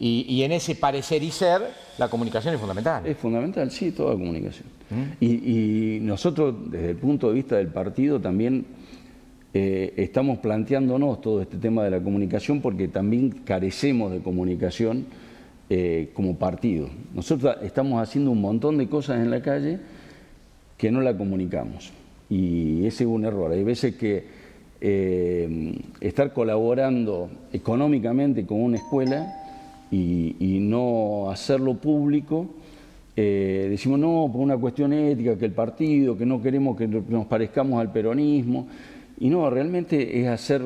Y en ese parecer y ser, la comunicación es fundamental. Es fundamental, sí, toda comunicación. Y nosotros, desde el punto de vista del partido, también estamos planteándonos todo este tema de la comunicación porque también carecemos de comunicación como partido. Nosotros estamos haciendo un montón de cosas en la calle que no la comunicamos. Y ese es un error. Hay veces que estar colaborando económicamente con una escuela y no hacerlo público, decimos no, por una cuestión ética, que el partido, que no queremos que nos parezcamos al peronismo, y no, realmente es hacer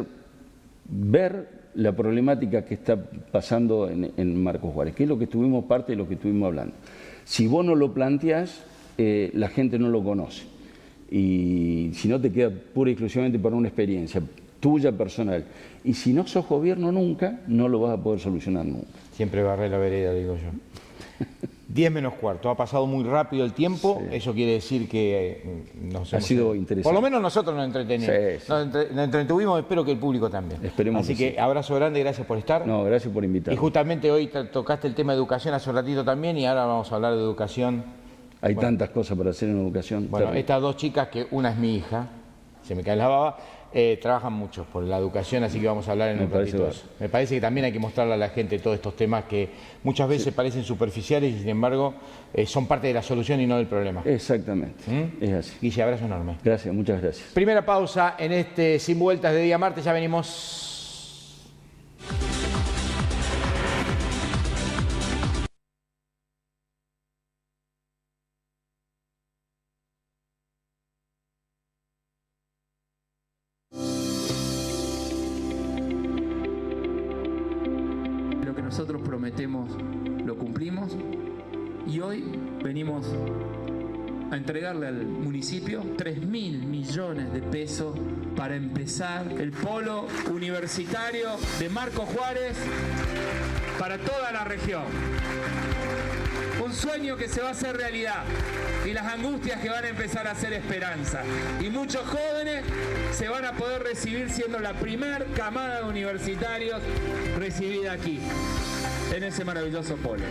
ver la problemática que está pasando en Marcos Juárez, que es lo que estuvimos, parte de lo que estuvimos hablando. Si vos no lo planteás, la gente no lo conoce, y si no te queda pura y exclusivamente para una experiencia tuya personal, y si no sos gobierno nunca, no lo vas a poder solucionar nunca. Siempre barré la vereda, digo yo. 10 menos cuarto, ha pasado muy rápido el tiempo, eso quiere decir que ha sido interesante. Por lo menos nosotros nos entretenimos. Nos entretuvimos, espero que el público también. Esperemos. Así que abrazo grande, gracias por estar. No, gracias por invitarme. Y justamente hoy tocaste el tema de educación hace un ratito también y ahora vamos a hablar de educación. Hay tantas cosas para hacer en educación. Bueno, estas dos chicas, que una es mi hija, se me cae la baba, trabajan mucho por la educación, así que vamos a hablar en un ratito de eso. Me parece que también hay que mostrarle a la gente todos estos temas que muchas veces parecen superficiales y sin embargo son parte de la solución y no del problema. Exactamente, es así. Guille, abrazo enorme. Gracias, muchas gracias. Primera pausa en este Sin Vueltas de día martes, ya venimos. Nosotros prometemos, lo cumplimos y hoy venimos a entregarle al municipio 3.000 millones de pesos para empezar el polo universitario de Marcos Juárez para toda la región. Un sueño que se va a hacer realidad y las angustias que van a empezar a ser esperanza. Y muchos jóvenes se van a poder recibir siendo la primer camada de universitarios recibida aquí, en ese maravilloso polo.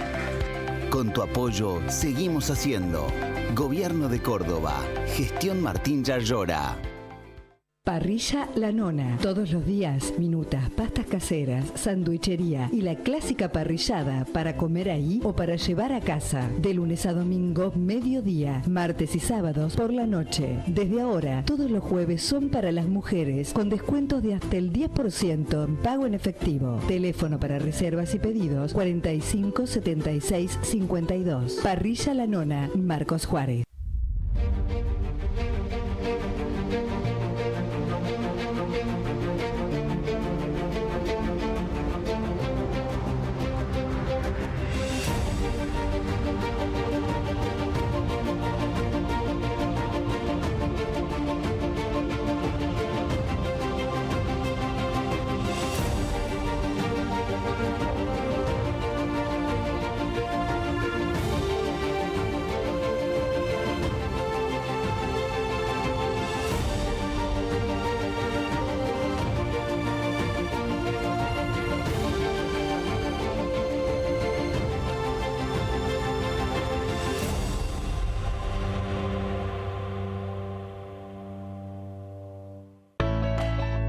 Con tu apoyo, seguimos haciendo. Gobierno de Córdoba. Gestión Martín Yarlora. Parrilla La Nona. Todos los días, minutas, pastas caseras, sandwichería y la clásica parrillada para comer ahí o para llevar a casa. De lunes a domingo, mediodía, martes y sábados por la noche. Desde ahora, todos los jueves son para las mujeres, con descuentos de hasta el 10% en pago en efectivo. Teléfono para reservas y pedidos 45 76 52. Parrilla La Nona, Marcos Juárez.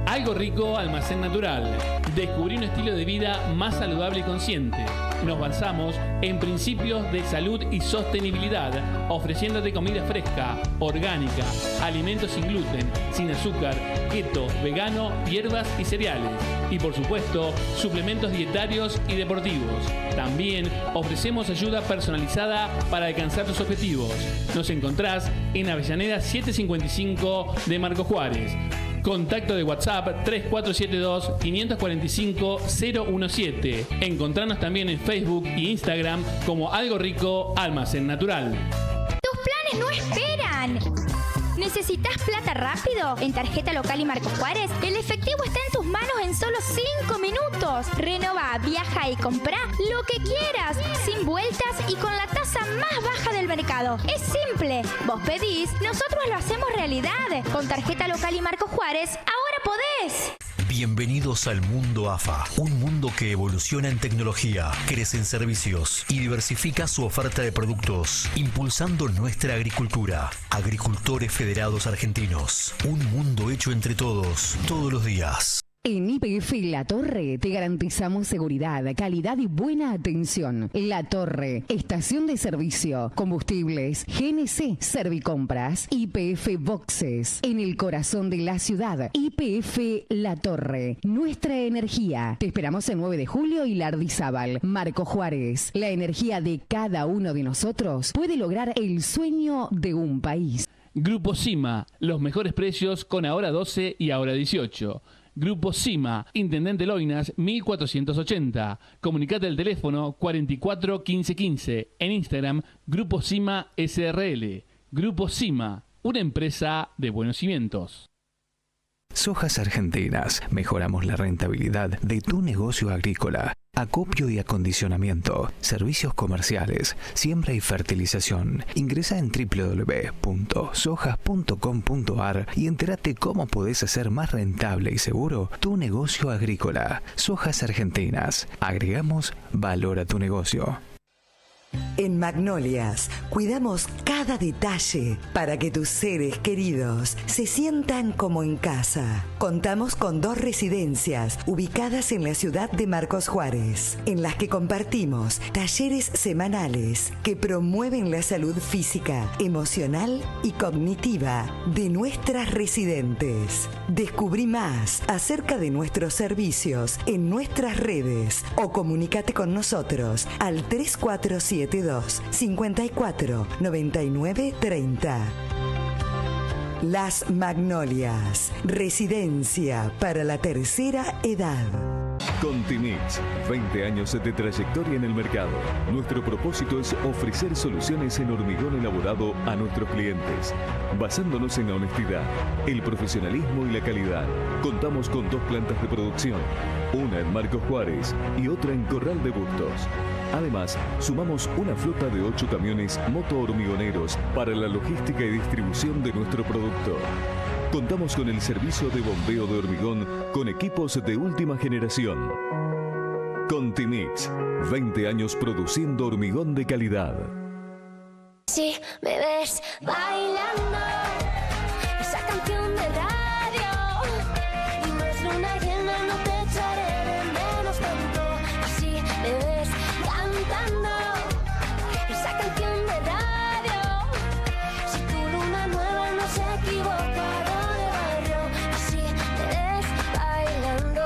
Algo Rico Almacén Natural. Descubrí un estilo de vida más saludable y consciente. Nos basamos en principios de salud y sostenibilidad, ofreciéndote comida fresca, orgánica, alimentos sin gluten, sin azúcar, keto, vegano, hierbas y cereales. Y por supuesto, suplementos dietarios y deportivos. También ofrecemos ayuda personalizada para alcanzar tus objetivos. Nos encontrás en Avellaneda 755 de Marcos Juárez. Contacto de WhatsApp 3472-545-017. Encontranos también en Facebook y Instagram como Algo Rico Almacén Natural. ¡Tus planes no esperan! ¿Necesitas plata rápido? En Tarjeta Local y Marcos Juárez, el efectivo está en tus manos en solo 5 minutos. Renová, viaja y comprá lo que quieras, sin vueltas y con la tasa más baja del mercado. Es simple. Vos pedís, nosotros lo hacemos realidad. Con Tarjeta Local y Marcos Juárez, ahora podés. Bienvenidos al mundo AFA, un mundo que evoluciona en tecnología, crece en servicios y diversifica su oferta de productos, impulsando nuestra agricultura. Agricultores Federados Argentinos, un mundo hecho entre todos, todos los días. En YPF La Torre te garantizamos seguridad, calidad y buena atención. La Torre, estación de servicio, combustibles, GNC, Servicompras, YPF Boxes, en el corazón de la ciudad. YPF La Torre, nuestra energía. Te esperamos el 9 de julio y Lardizábal, Marcos Juárez. La energía de cada uno de nosotros puede lograr el sueño de un país. Grupo Cima, los mejores precios con ahora 12 y ahora 18. Grupo Cima, Intendente Loinas, 1480. Comunicate al teléfono 44 15 15. En Instagram, Grupo Cima SRL. Grupo Cima, una empresa de buenos cimientos. Sojas Argentinas. Mejoramos la rentabilidad de tu negocio agrícola. Acopio y acondicionamiento, servicios comerciales, siembra y fertilización. Ingresa en www.sojas.com.ar y entérate cómo podés hacer más rentable y seguro tu negocio agrícola. Sojas Argentinas. Agregamos valor a tu negocio. En Magnolias cuidamos cada detalle para que tus seres queridos se sientan como en casa. Contamos con 2 residencias ubicadas en la ciudad de Marcos Juárez, en las que compartimos talleres semanales que promueven la salud física, emocional y cognitiva de nuestras residentes. Descubrí más acerca de nuestros servicios en nuestras redes o comunícate con nosotros al 3472 54 99 30. Las Magnolias, residencia para la tercera edad. Contimix, 20 años de trayectoria en el mercado. Nuestro propósito es ofrecer soluciones en hormigón elaborado a nuestros clientes, basándonos en la honestidad, el profesionalismo y la calidad. Contamos con 2 plantas de producción, una en Marcos Juárez y otra en Corral de Bustos. Además, sumamos una flota de 8 camiones moto-hormigoneros para la logística y distribución de nuestro producto. Contamos con el servicio de bombeo de hormigón con equipos de última generación. Contimix, 20 años produciendo hormigón de calidad. Si me ves bailando esa canción de radio y no es luna llena, no te echaré de menos tanto. Y si me ves cantando esa canción de radio, si tu luna nueva no se equivoca de barrio. Y si me ves bailando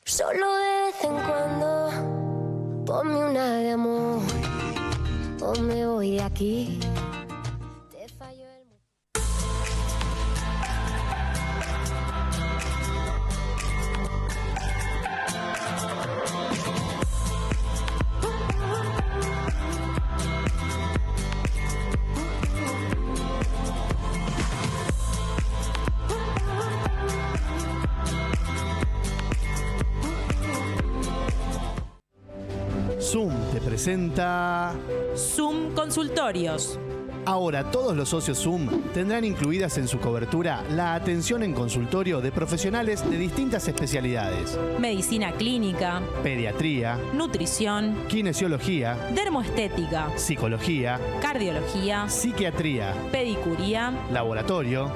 solo de vez en cuando, ponme una de amor o me voy de aquí. Te falló el... Zoom te presenta Zoom Consultorios. Ahora todos los socios Zoom tendrán incluidas en su cobertura la atención en consultorio de profesionales de distintas especialidades: medicina clínica, pediatría, nutrición, kinesiología, dermoestética, psicología, cardiología, psiquiatría, pedicuría, laboratorio.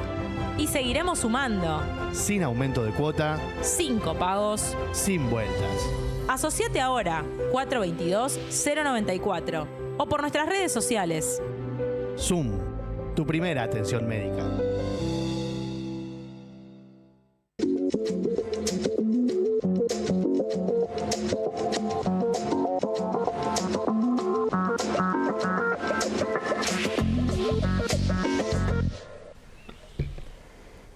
Y seguiremos sumando. Sin aumento de cuota, sin copagos, sin vueltas. Asociate ahora, 422-094 o por nuestras redes sociales. Zoom, tu primera atención médica.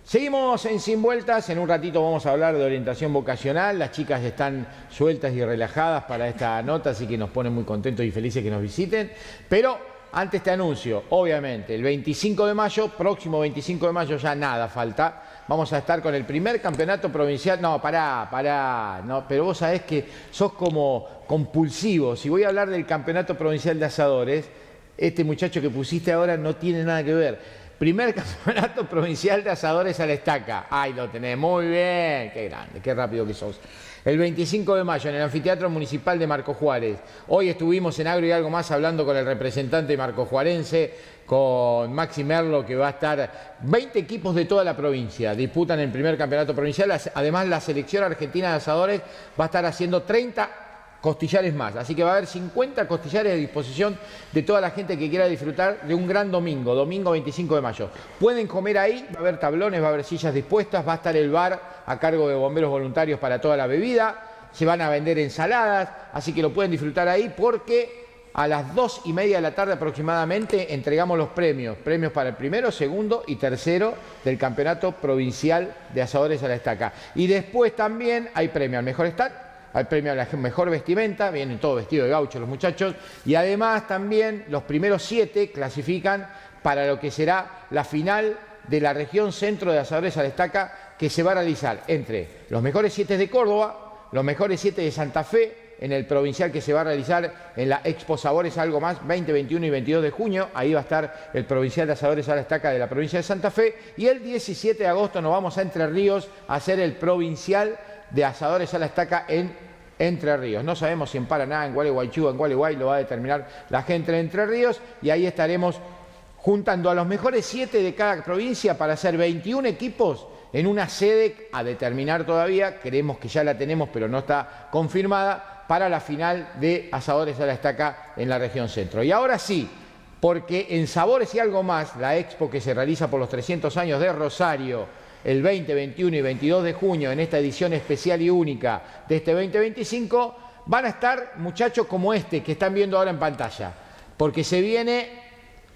Seguimos en Sin Vueltas, en un ratito vamos a hablar de orientación vocacional. Las chicas están sueltas y relajadas para esta nota, así que nos ponen muy contentos y felices que nos visiten. Pero antes te anuncio, obviamente, el 25 de mayo, próximo 25 de mayo, ya nada falta. Vamos a estar con el primer campeonato provincial. No, pará, no, pero vos sabés que sos como compulsivo. Si voy a hablar del campeonato provincial de asadores, este muchacho que pusiste ahora no tiene nada que ver. Primer campeonato provincial de asadores a la estaca. Ahí lo tenés, muy bien, qué grande, qué rápido que sos. El 25 de mayo en el Anfiteatro Municipal de Marcos Juárez. Hoy estuvimos en Agro y Algo Más hablando con el representante marcojuarense, con Maxi Merlo, que va a estar 20 equipos de toda la provincia. Disputan el primer campeonato provincial. Además, la selección argentina de asadores va a estar haciendo 30 costillares más, así que va a haber 50 costillares a disposición de toda la gente que quiera disfrutar de un gran domingo 25 de mayo. Pueden comer ahí, va a haber tablones, va a haber sillas dispuestas, va a estar el bar a cargo de bomberos voluntarios para toda la bebida, se van a vender ensaladas, así que lo pueden disfrutar ahí porque a las 2:30 de la tarde aproximadamente entregamos los premios para el primero, segundo y tercero del Campeonato Provincial de Asadores a la Estaca. Y después también hay premio al mejor stand, al premio a la mejor vestimenta, vienen todos vestidos de gaucho los muchachos, y además también los primeros 7 clasifican para lo que será la final de la región centro de Asadores a la Estaca, que se va a realizar entre los mejores 7 de Córdoba, los mejores 7 de Santa Fe, en el provincial que se va a realizar en la Expo Sabores Algo Más, 20, 21 y 22 de junio, ahí va a estar el provincial de Asadores a la Estaca de la provincia de Santa Fe, y el 17 de agosto nos vamos a Entre Ríos a hacer el provincial de Asadores a la Estaca en Entre Ríos. No sabemos si en Paraná, en Gualeguaychú, en Gualeguay, lo va a determinar la gente de Entre Ríos, y ahí estaremos juntando a los mejores 7 de cada provincia para hacer 21 equipos en una sede a determinar todavía, creemos que ya la tenemos pero no está confirmada, para la final de Asadores a la Estaca en la región centro. Y ahora sí, porque en Sabores y Algo Más, la expo que se realiza por los 300 años de Rosario, el 20, 21 y 22 de junio, en esta edición especial y única de este 2025, van a estar muchachos como este que están viendo ahora en pantalla, porque se viene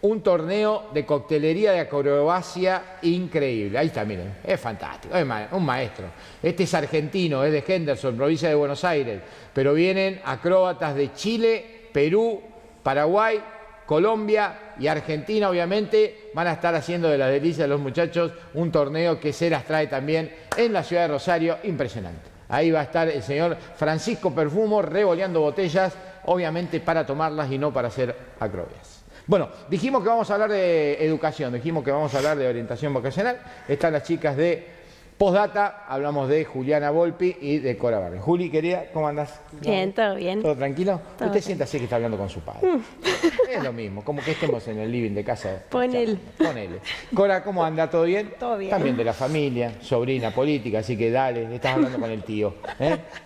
un torneo de coctelería de acrobacia increíble. Ahí está, miren, es fantástico, es un maestro. Este es argentino, es de Henderson, provincia de Buenos Aires, pero vienen acróbatas de Chile, Perú, Paraguay, Colombia y Argentina, obviamente, van a estar haciendo de las delicias de los muchachos un torneo que se las trae también en la ciudad de Rosario, impresionante. Ahí va a estar el señor Francisco Perfumo revoleando botellas, obviamente para tomarlas y no para hacer acrobacias. Bueno, dijimos que vamos a hablar de educación, dijimos que vamos a hablar de orientación vocacional. Están las chicas de Postdata, hablamos de Juliana Volpi y de Cora Barrio. Juli, querida, ¿cómo andás? Bien, todo bien. ¿Todo tranquilo? Todo Usted siente así que está hablando con su padre. Es lo mismo, como que estemos en el living de casa. Ponele. Cora, ¿cómo anda? ¿Todo bien? Todo bien. También de la familia, sobrina política, así que dale, estás hablando con el tío.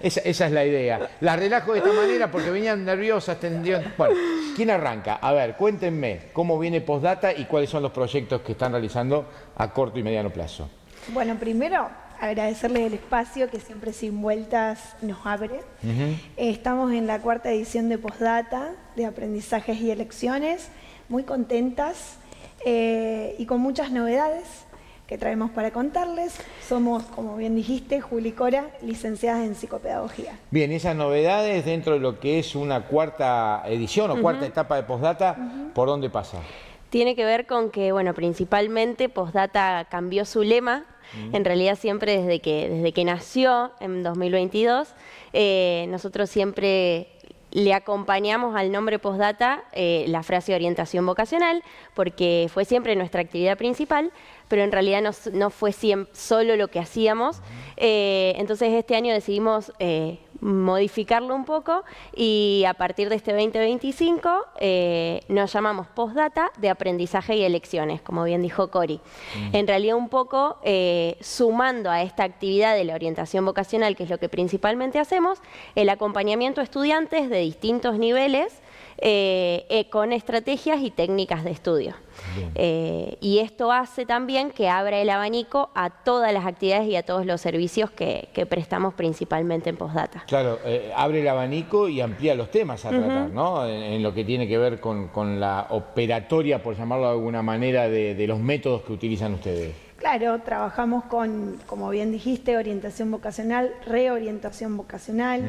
Esa es la idea. La relajo de esta manera porque venían nerviosas, tendrían... Bueno, ¿quién arranca? A ver, cuéntenme cómo viene Postdata y cuáles son los proyectos que están realizando a corto y mediano plazo. Bueno, primero agradecerles el espacio que siempre Sin Vueltas nos abre. Estamos en la 4ª edición de Postdata, de aprendizajes y elecciones, muy contentas y con muchas novedades que traemos para contarles. Somos, como bien dijiste, Juli y Cora, licenciadas en psicopedagogía. Bien, esas novedades dentro de lo que es una 4ª edición o 4ª etapa de Postdata, ¿por dónde pasa? Tiene que ver con que, bueno, principalmente Postdata cambió su lema. En realidad siempre desde que nació en 2022, nosotros siempre le acompañamos al nombre Postdata la frase orientación vocacional, porque fue siempre nuestra actividad principal, pero en realidad no fue solo lo que hacíamos. Entonces este año decidimos modificarlo un poco y a partir de este 2025 nos llamamos Postdata de aprendizaje y elecciones, como bien dijo Cori. En realidad un poco sumando a esta actividad de la orientación vocacional, que es lo que principalmente hacemos, el acompañamiento a estudiantes de distintos niveles con estrategias y técnicas de estudio. Y esto hace también que abra el abanico a todas las actividades y a todos los servicios que prestamos principalmente en Postdata. Claro, abre el abanico y amplía los temas a tratar, ¿no? En lo que tiene que ver con la operatoria, por llamarlo de alguna manera, de los métodos que utilizan ustedes. Claro, trabajamos con, como bien dijiste, orientación vocacional, reorientación vocacional,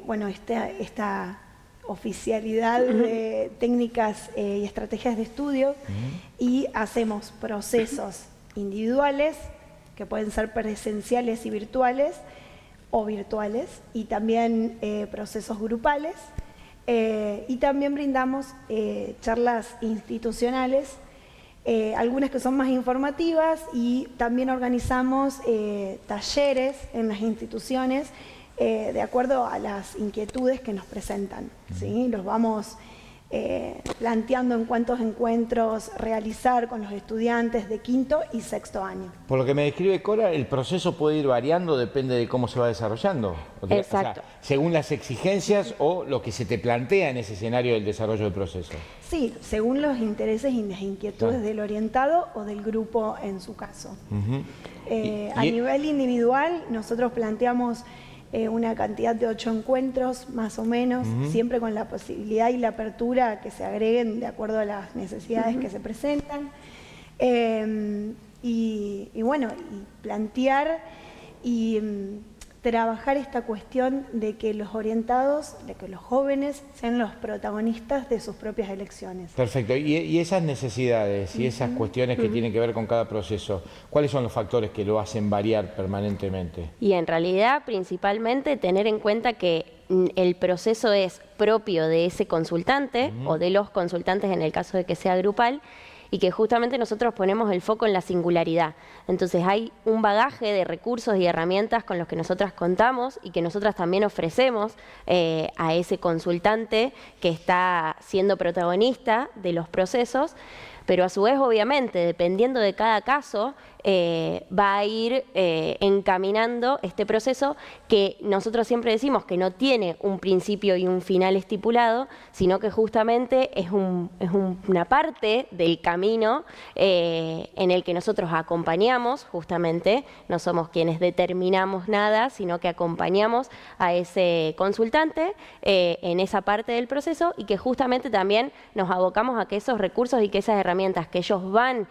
bueno, esta oficialidad de técnicas y estrategias de estudio, y hacemos procesos individuales que pueden ser presenciales y virtuales o virtuales, y también procesos grupales, y también brindamos charlas institucionales, algunas que son más informativas, y también organizamos talleres en las instituciones de acuerdo a las inquietudes que nos presentan, ¿sí? Los vamos planteando en cuántos encuentros realizar con los estudiantes de 5º y 6º año. Por lo que me describe Cora, el proceso puede ir variando, depende de cómo se va desarrollando. Exacto. O sea, según las exigencias o lo que se te plantea en ese escenario del desarrollo del proceso. Sí, según los intereses y las inquietudes del orientado o del grupo en su caso. A nivel individual, nosotros planteamos una cantidad de 8 encuentros, más o menos, siempre con la posibilidad y la apertura que se agreguen de acuerdo a las necesidades que se presentan. Y bueno, y plantear y trabajar esta cuestión de que los orientados, de que los jóvenes sean los protagonistas de sus propias elecciones. Perfecto. Y esas necesidades y esas cuestiones que tienen que ver con cada proceso, ¿cuáles son los factores que lo hacen variar permanentemente? Y en realidad, principalmente, tener en cuenta que el proceso es propio de ese consultante o de los consultantes en el caso de que sea grupal, y que justamente nosotros ponemos el foco en la singularidad. Entonces hay un bagaje de recursos y herramientas con los que nosotras contamos y que nosotras también ofrecemos a ese consultante que está siendo protagonista de los procesos, pero a su vez, obviamente, dependiendo de cada caso, va a ir encaminando este proceso que nosotros siempre decimos que no tiene un principio y un final estipulado, sino que justamente es una parte del camino en el que nosotros acompañamos, justamente, no somos quienes determinamos nada, sino que acompañamos a ese consultante en esa parte del proceso y que justamente también nos abocamos a que esos recursos y que esas herramientas que ellos van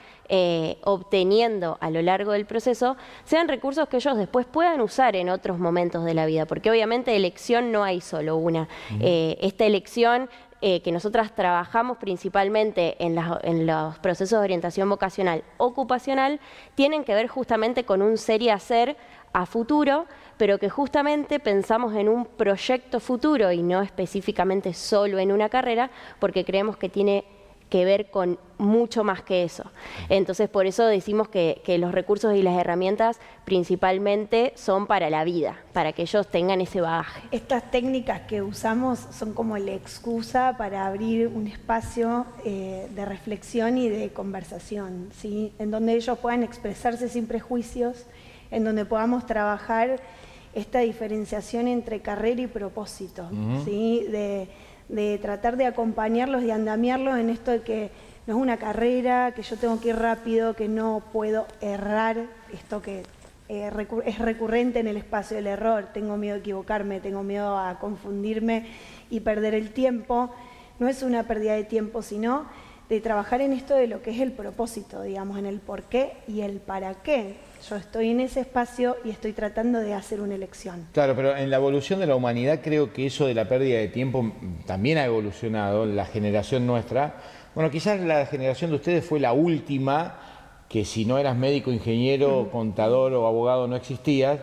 obteniendo a lo largo del proceso sean recursos que ellos después puedan usar en otros momentos de la vida, porque obviamente elección no hay solo una. Esta elección que nosotras trabajamos principalmente en los procesos de orientación vocacional ocupacional tienen que ver justamente con un ser y hacer a futuro, pero que justamente pensamos en un proyecto futuro y no específicamente solo en una carrera, porque creemos que tiene que ver con mucho más que eso. Entonces, por eso decimos que los recursos y las herramientas principalmente son para la vida, para que ellos tengan ese bagaje. Estas técnicas que usamos son como la excusa para abrir un espacio de reflexión y de conversación, ¿sí? En donde ellos puedan expresarse sin prejuicios, en donde podamos trabajar esta diferenciación entre carrera y propósito, ¿sí? De tratar de acompañarlos y andamiarlos en esto de que no es una carrera, que yo tengo que ir rápido, que no puedo errar, esto que es recurrente en el espacio del error, tengo miedo de equivocarme, tengo miedo a confundirme y perder el tiempo. No es una pérdida de tiempo, sino de trabajar en esto de lo que es el propósito, digamos, en el por qué y el para qué. Yo estoy en ese espacio y estoy tratando de hacer una elección. Claro, pero en la evolución de la humanidad creo que eso de la pérdida de tiempo también ha evolucionado. La generación nuestra, bueno, quizás la generación de ustedes fue la última que si no eras médico, ingeniero, contador o abogado no existías.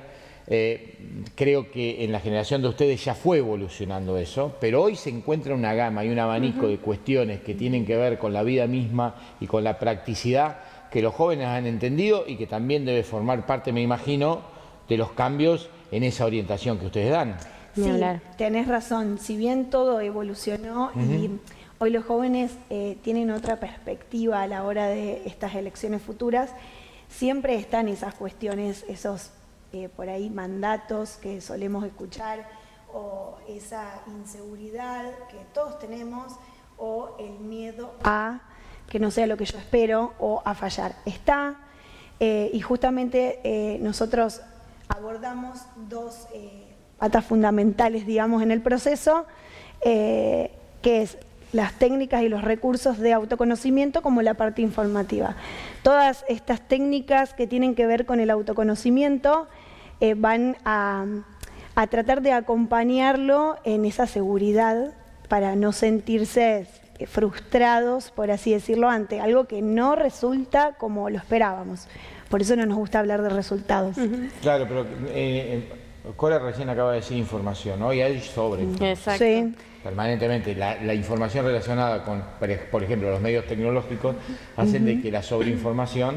Creo que en la generación de ustedes ya fue evolucionando eso, pero hoy se encuentra una gama y un abanico de cuestiones que tienen que ver con la vida misma y con la practicidad que los jóvenes han entendido y que también debe formar parte, me imagino, de los cambios en esa orientación que ustedes dan. Sí, tenés razón. Si bien todo evolucionó y hoy los jóvenes tienen otra perspectiva a la hora de estas elecciones futuras, siempre están esas cuestiones, esos por ahí mandatos que solemos escuchar, o esa inseguridad que todos tenemos, o el miedo a que no sea lo que yo espero o a fallar. Está, y justamente nosotros abordamos dos patas fundamentales, digamos, en el proceso, que es las técnicas y los recursos de autoconocimiento como la parte informativa. Todas estas técnicas que tienen que ver con el autoconocimiento van a tratar de acompañarlo en esa seguridad para no sentirse frustrados, por así decirlo, ante algo que no resulta como lo esperábamos. Por eso no nos gusta hablar de resultados. Claro, pero Cora recién acaba de decir información, ¿no? Y hay sobreinformación. Exacto. Sí. Permanentemente. La información relacionada con, por ejemplo, los medios tecnológicos hacen de que la sobreinformación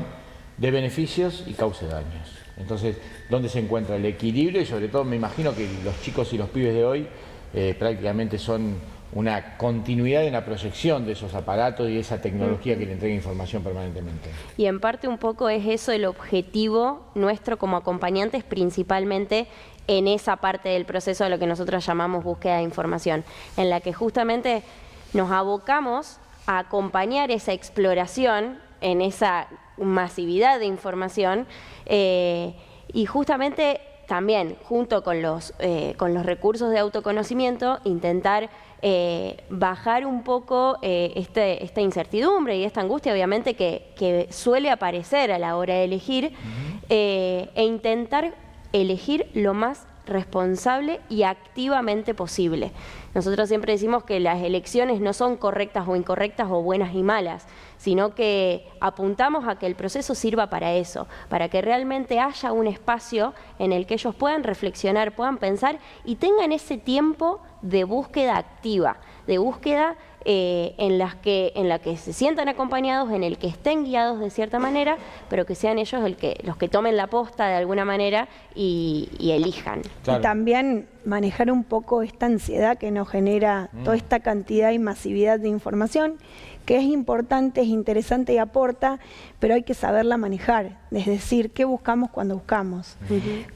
dé beneficios y cause daños. Entonces, ¿dónde se encuentra el equilibrio? Y sobre todo, me imagino que los chicos y los pibes de hoy prácticamente son una continuidad y una proyección de esos aparatos y esa tecnología que le entrega información permanentemente. Y en parte un poco es eso el objetivo nuestro como acompañantes, principalmente en esa parte del proceso de lo que nosotros llamamos búsqueda de información, en la que justamente nos abocamos a acompañar esa exploración en esa masividad de información y justamente también junto con los recursos de autoconocimiento intentar bajar un poco esta incertidumbre y esta angustia obviamente que suele aparecer a la hora de elegir e intentar elegir lo más responsable y activamente posible. Nosotros siempre decimos que las elecciones no son correctas o incorrectas o buenas y malas, sino que apuntamos a que el proceso sirva para eso, para que realmente haya un espacio en el que ellos puedan reflexionar, puedan pensar y tengan ese tiempo de búsqueda activa, de búsqueda en la que se sientan acompañados, en el que estén guiados de cierta manera, pero que sean ellos los que tomen la posta de alguna manera y elijan. Claro. Y también manejar un poco esta ansiedad que nos genera toda esta cantidad y masividad de información, que es importante, es interesante y aporta, pero hay que saberla manejar, es decir, qué buscamos cuando buscamos,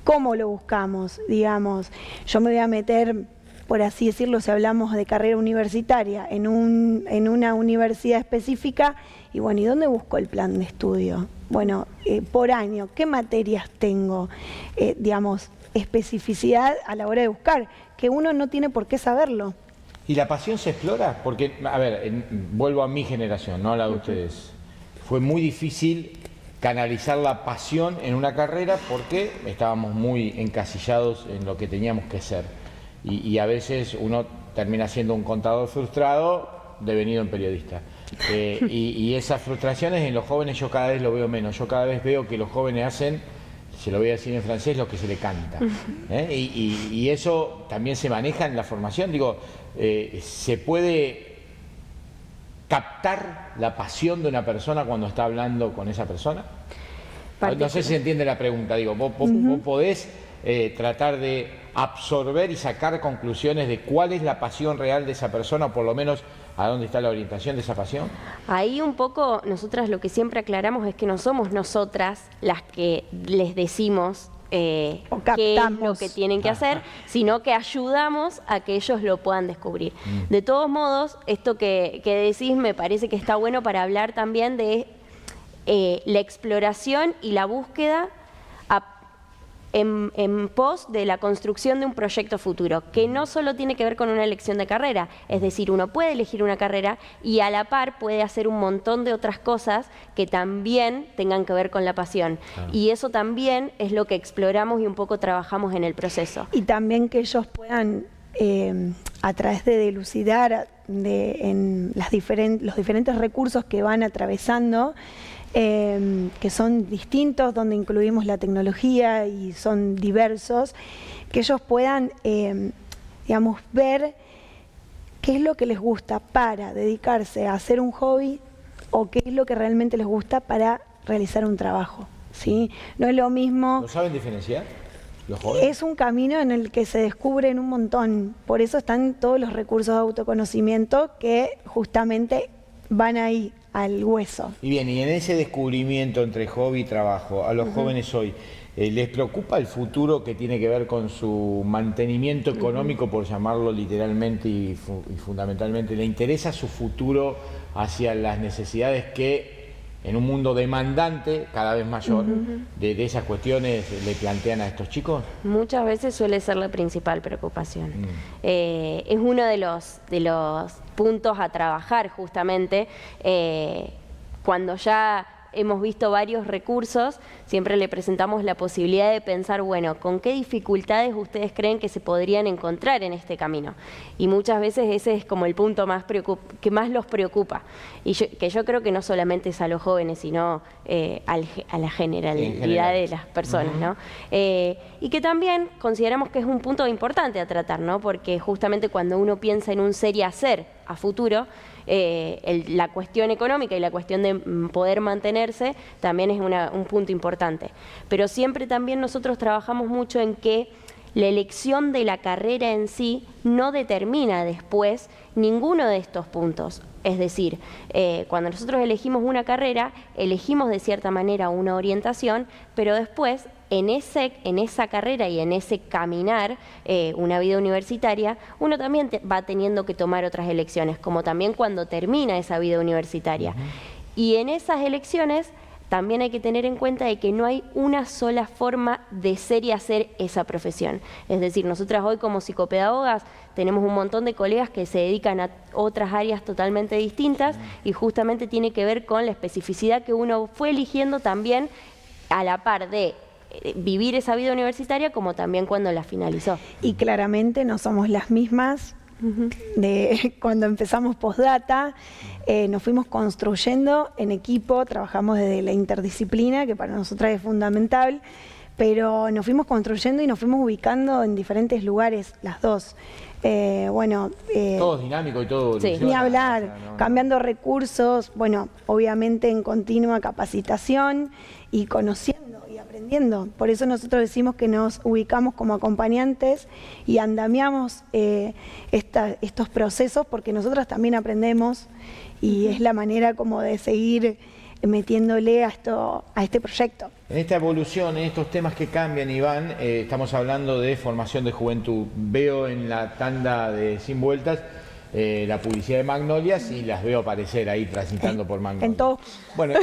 cómo lo buscamos, digamos. Yo me voy a meter, por así decirlo, si hablamos de carrera universitaria, en una universidad específica, y bueno, ¿y dónde busco el plan de estudio? Bueno, por año, ¿qué materias tengo? Digamos, especificidad a la hora de buscar, que uno no tiene por qué saberlo. ¿Y la pasión se explora? Porque, a ver, vuelvo a mi generación, no a la de ustedes. Fue muy difícil canalizar la pasión en una carrera porque estábamos muy encasillados en lo que teníamos que ser. Y a veces uno termina siendo un contador frustrado devenido en periodista. Y esas frustraciones en los jóvenes yo cada vez lo veo menos. Yo cada vez veo que los jóvenes hacen, se lo voy a decir en francés, lo que se le canta. Y eso también se maneja en la formación. Digo, ¿se puede captar la pasión de una persona cuando está hablando con esa persona? No sé si se entiende la pregunta. Digo, vos podés tratar de absorber y sacar conclusiones de cuál es la pasión real de esa persona, o por lo menos a dónde está la orientación de esa pasión. Ahí un poco nosotras lo que siempre aclaramos es que no somos nosotras las que les decimos qué es lo que tienen que hacer, sino que ayudamos a que ellos lo puedan descubrir. De todos modos, esto que decís me parece que está bueno para hablar también de la exploración y la búsqueda en pos de la construcción de un proyecto futuro, que no solo tiene que ver con una elección de carrera, es decir, uno puede elegir una carrera y a la par puede hacer un montón de otras cosas que también tengan que ver con la pasión. Claro. Y eso también es lo que exploramos y un poco trabajamos en el proceso. Y también que ellos puedan, a través de dilucidar en los diferentes recursos que van atravesando, que son distintos, donde incluimos la tecnología y son diversos, que ellos puedan, digamos, ver qué es lo que les gusta para dedicarse a hacer un hobby o qué es lo que realmente les gusta para realizar un trabajo, ¿sí? No es lo mismo... ¿Lo saben diferenciar los jóvenes? Es un camino en el que se descubren un montón, por eso están todos los recursos de autoconocimiento que justamente van ahí al hueso. Y bien, y en ese descubrimiento entre hobby y trabajo, a los jóvenes hoy, ¿les preocupa el futuro que tiene que ver con su mantenimiento económico, por llamarlo literalmente y fundamentalmente? ¿Le interesa su futuro hacia las necesidades que en un mundo demandante, cada vez mayor, de esas cuestiones le plantean a estos chicos? Muchas veces suele ser la principal preocupación. Es uno de los puntos a trabajar justamente cuando ya hemos visto varios recursos, siempre le presentamos la posibilidad de pensar, bueno, ¿con qué dificultades ustedes creen que se podrían encontrar en este camino? Y muchas veces ese es como el punto que más los preocupa. Y que yo creo que no solamente es a los jóvenes, sino a la generalidad de las personas, ¿no? Y que también consideramos que es un punto importante a tratar, ¿no? Porque justamente cuando uno piensa en un ser y hacer a futuro, la cuestión económica y la cuestión de poder mantenerse también es un punto importante. Pero siempre también nosotros trabajamos mucho en que la elección de la carrera en sí no determina después ninguno de estos puntos. Es decir, cuando nosotros elegimos una carrera, elegimos de cierta manera una orientación, pero después en esa carrera y en ese caminar, una vida universitaria, uno también va teniendo que tomar otras elecciones, como también cuando termina esa vida universitaria. Y en esas elecciones también hay que tener en cuenta de que no hay una sola forma de ser y hacer esa profesión. Es decir, nosotras hoy como psicopedagogas tenemos un montón de colegas que se dedican a otras áreas totalmente distintas y justamente tiene que ver con la especificidad que uno fue eligiendo también a la par de vivir esa vida universitaria como también cuando la finalizó. Y claramente no somos las mismas de cuando empezamos Postdata, nos fuimos construyendo en equipo, trabajamos desde la interdisciplina, que para nosotras es fundamental, pero nos fuimos construyendo y nos fuimos ubicando en diferentes lugares, las dos. Todo dinámico y todo evoluciona. Ni hablar, O sea, cambiando recursos, bueno, obviamente en continua capacitación y conociendo y aprendiendo. Por eso nosotros decimos que nos ubicamos como acompañantes y andamiamos estos procesos, porque nosotros también aprendemos y es la manera como de seguir metiéndole a este proyecto. En esta evolución, en estos temas que cambian, Iván, estamos hablando de formación de juventud. Veo en la tanda de Sin Vueltas la publicidad de Magnolias y las veo aparecer ahí transitando por Magnolias. En todo. Bueno,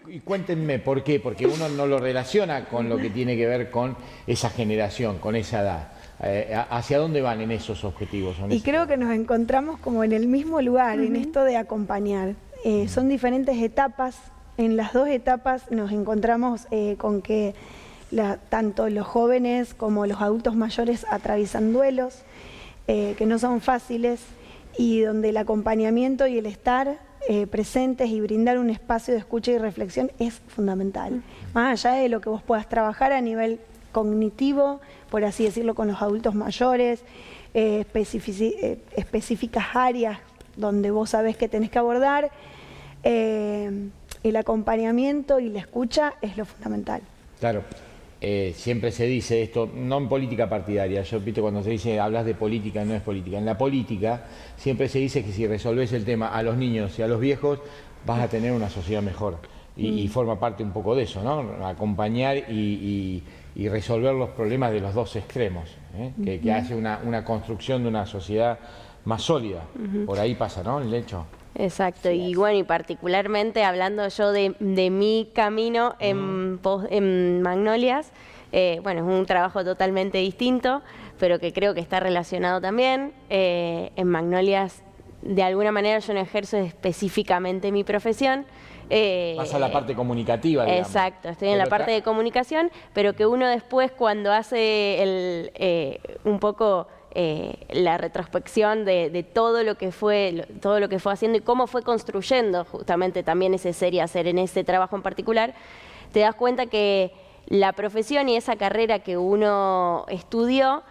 y cuéntenme por qué, porque uno no lo relaciona con lo que tiene que ver con esa generación, con esa edad. ¿Hacia dónde van en esos objetivos? Y creo que nos encontramos como en el mismo lugar, en esto de acompañar. Son diferentes etapas. En las dos etapas nos encontramos con que tanto los jóvenes como los adultos mayores atraviesan duelos que no son fáciles y donde el acompañamiento y el estar presentes y brindar un espacio de escucha y reflexión es fundamental. Más allá de lo que vos puedas trabajar a nivel cognitivo, por así decirlo, con los adultos mayores, específicas áreas donde vos sabés que tenés que abordar, el acompañamiento y la escucha es lo fundamental. Claro, siempre se dice esto, no en política partidaria, yo viste cuando se dice, hablas de política, no es política. En la política siempre se dice que si resolvés el tema a los niños y a los viejos, vas a tener una sociedad mejor. Y forma parte un poco de eso, ¿no? Acompañar y resolver los problemas de los dos extremos, que hace una construcción de una sociedad más sólida. Por ahí pasa, ¿no? El hecho. Exacto, y bueno, y particularmente hablando yo de mi camino en Magnolias, bueno, es un trabajo totalmente distinto, pero que creo que está relacionado también. En Magnolias, de alguna manera, yo no ejerzo específicamente mi profesión. Vas a la parte comunicativa, digamos. Exacto, estoy en la parte de comunicación, pero que uno después cuando hace un poco la retrospección de todo lo que fue haciendo y cómo fue construyendo justamente también ese ser y hacer en ese trabajo en particular, te das cuenta que la profesión y esa carrera que uno estudió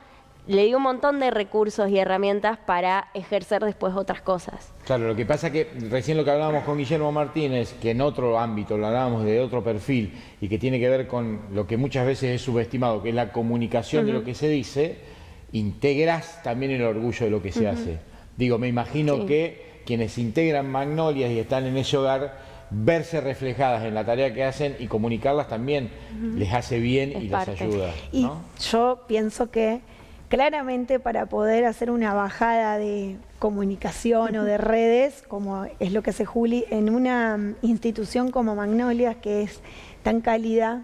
le dio un montón de recursos y herramientas para ejercer después otras cosas. Claro, lo que pasa que recién lo que hablábamos con Guillermo Martínez, que en otro ámbito lo hablábamos de otro perfil y que tiene que ver con lo que muchas veces es subestimado, que es la comunicación de lo que se dice, integras también el orgullo de lo que se hace. Digo, me imagino que quienes integran Magnolias y están en ese hogar, verse reflejadas en la tarea que hacen y comunicarlas también les hace bien y les ayuda, ¿no? Y yo pienso que claramente para poder hacer una bajada de comunicación o de redes, como es lo que hace Juli, en una institución como Magnolias, que es tan cálida,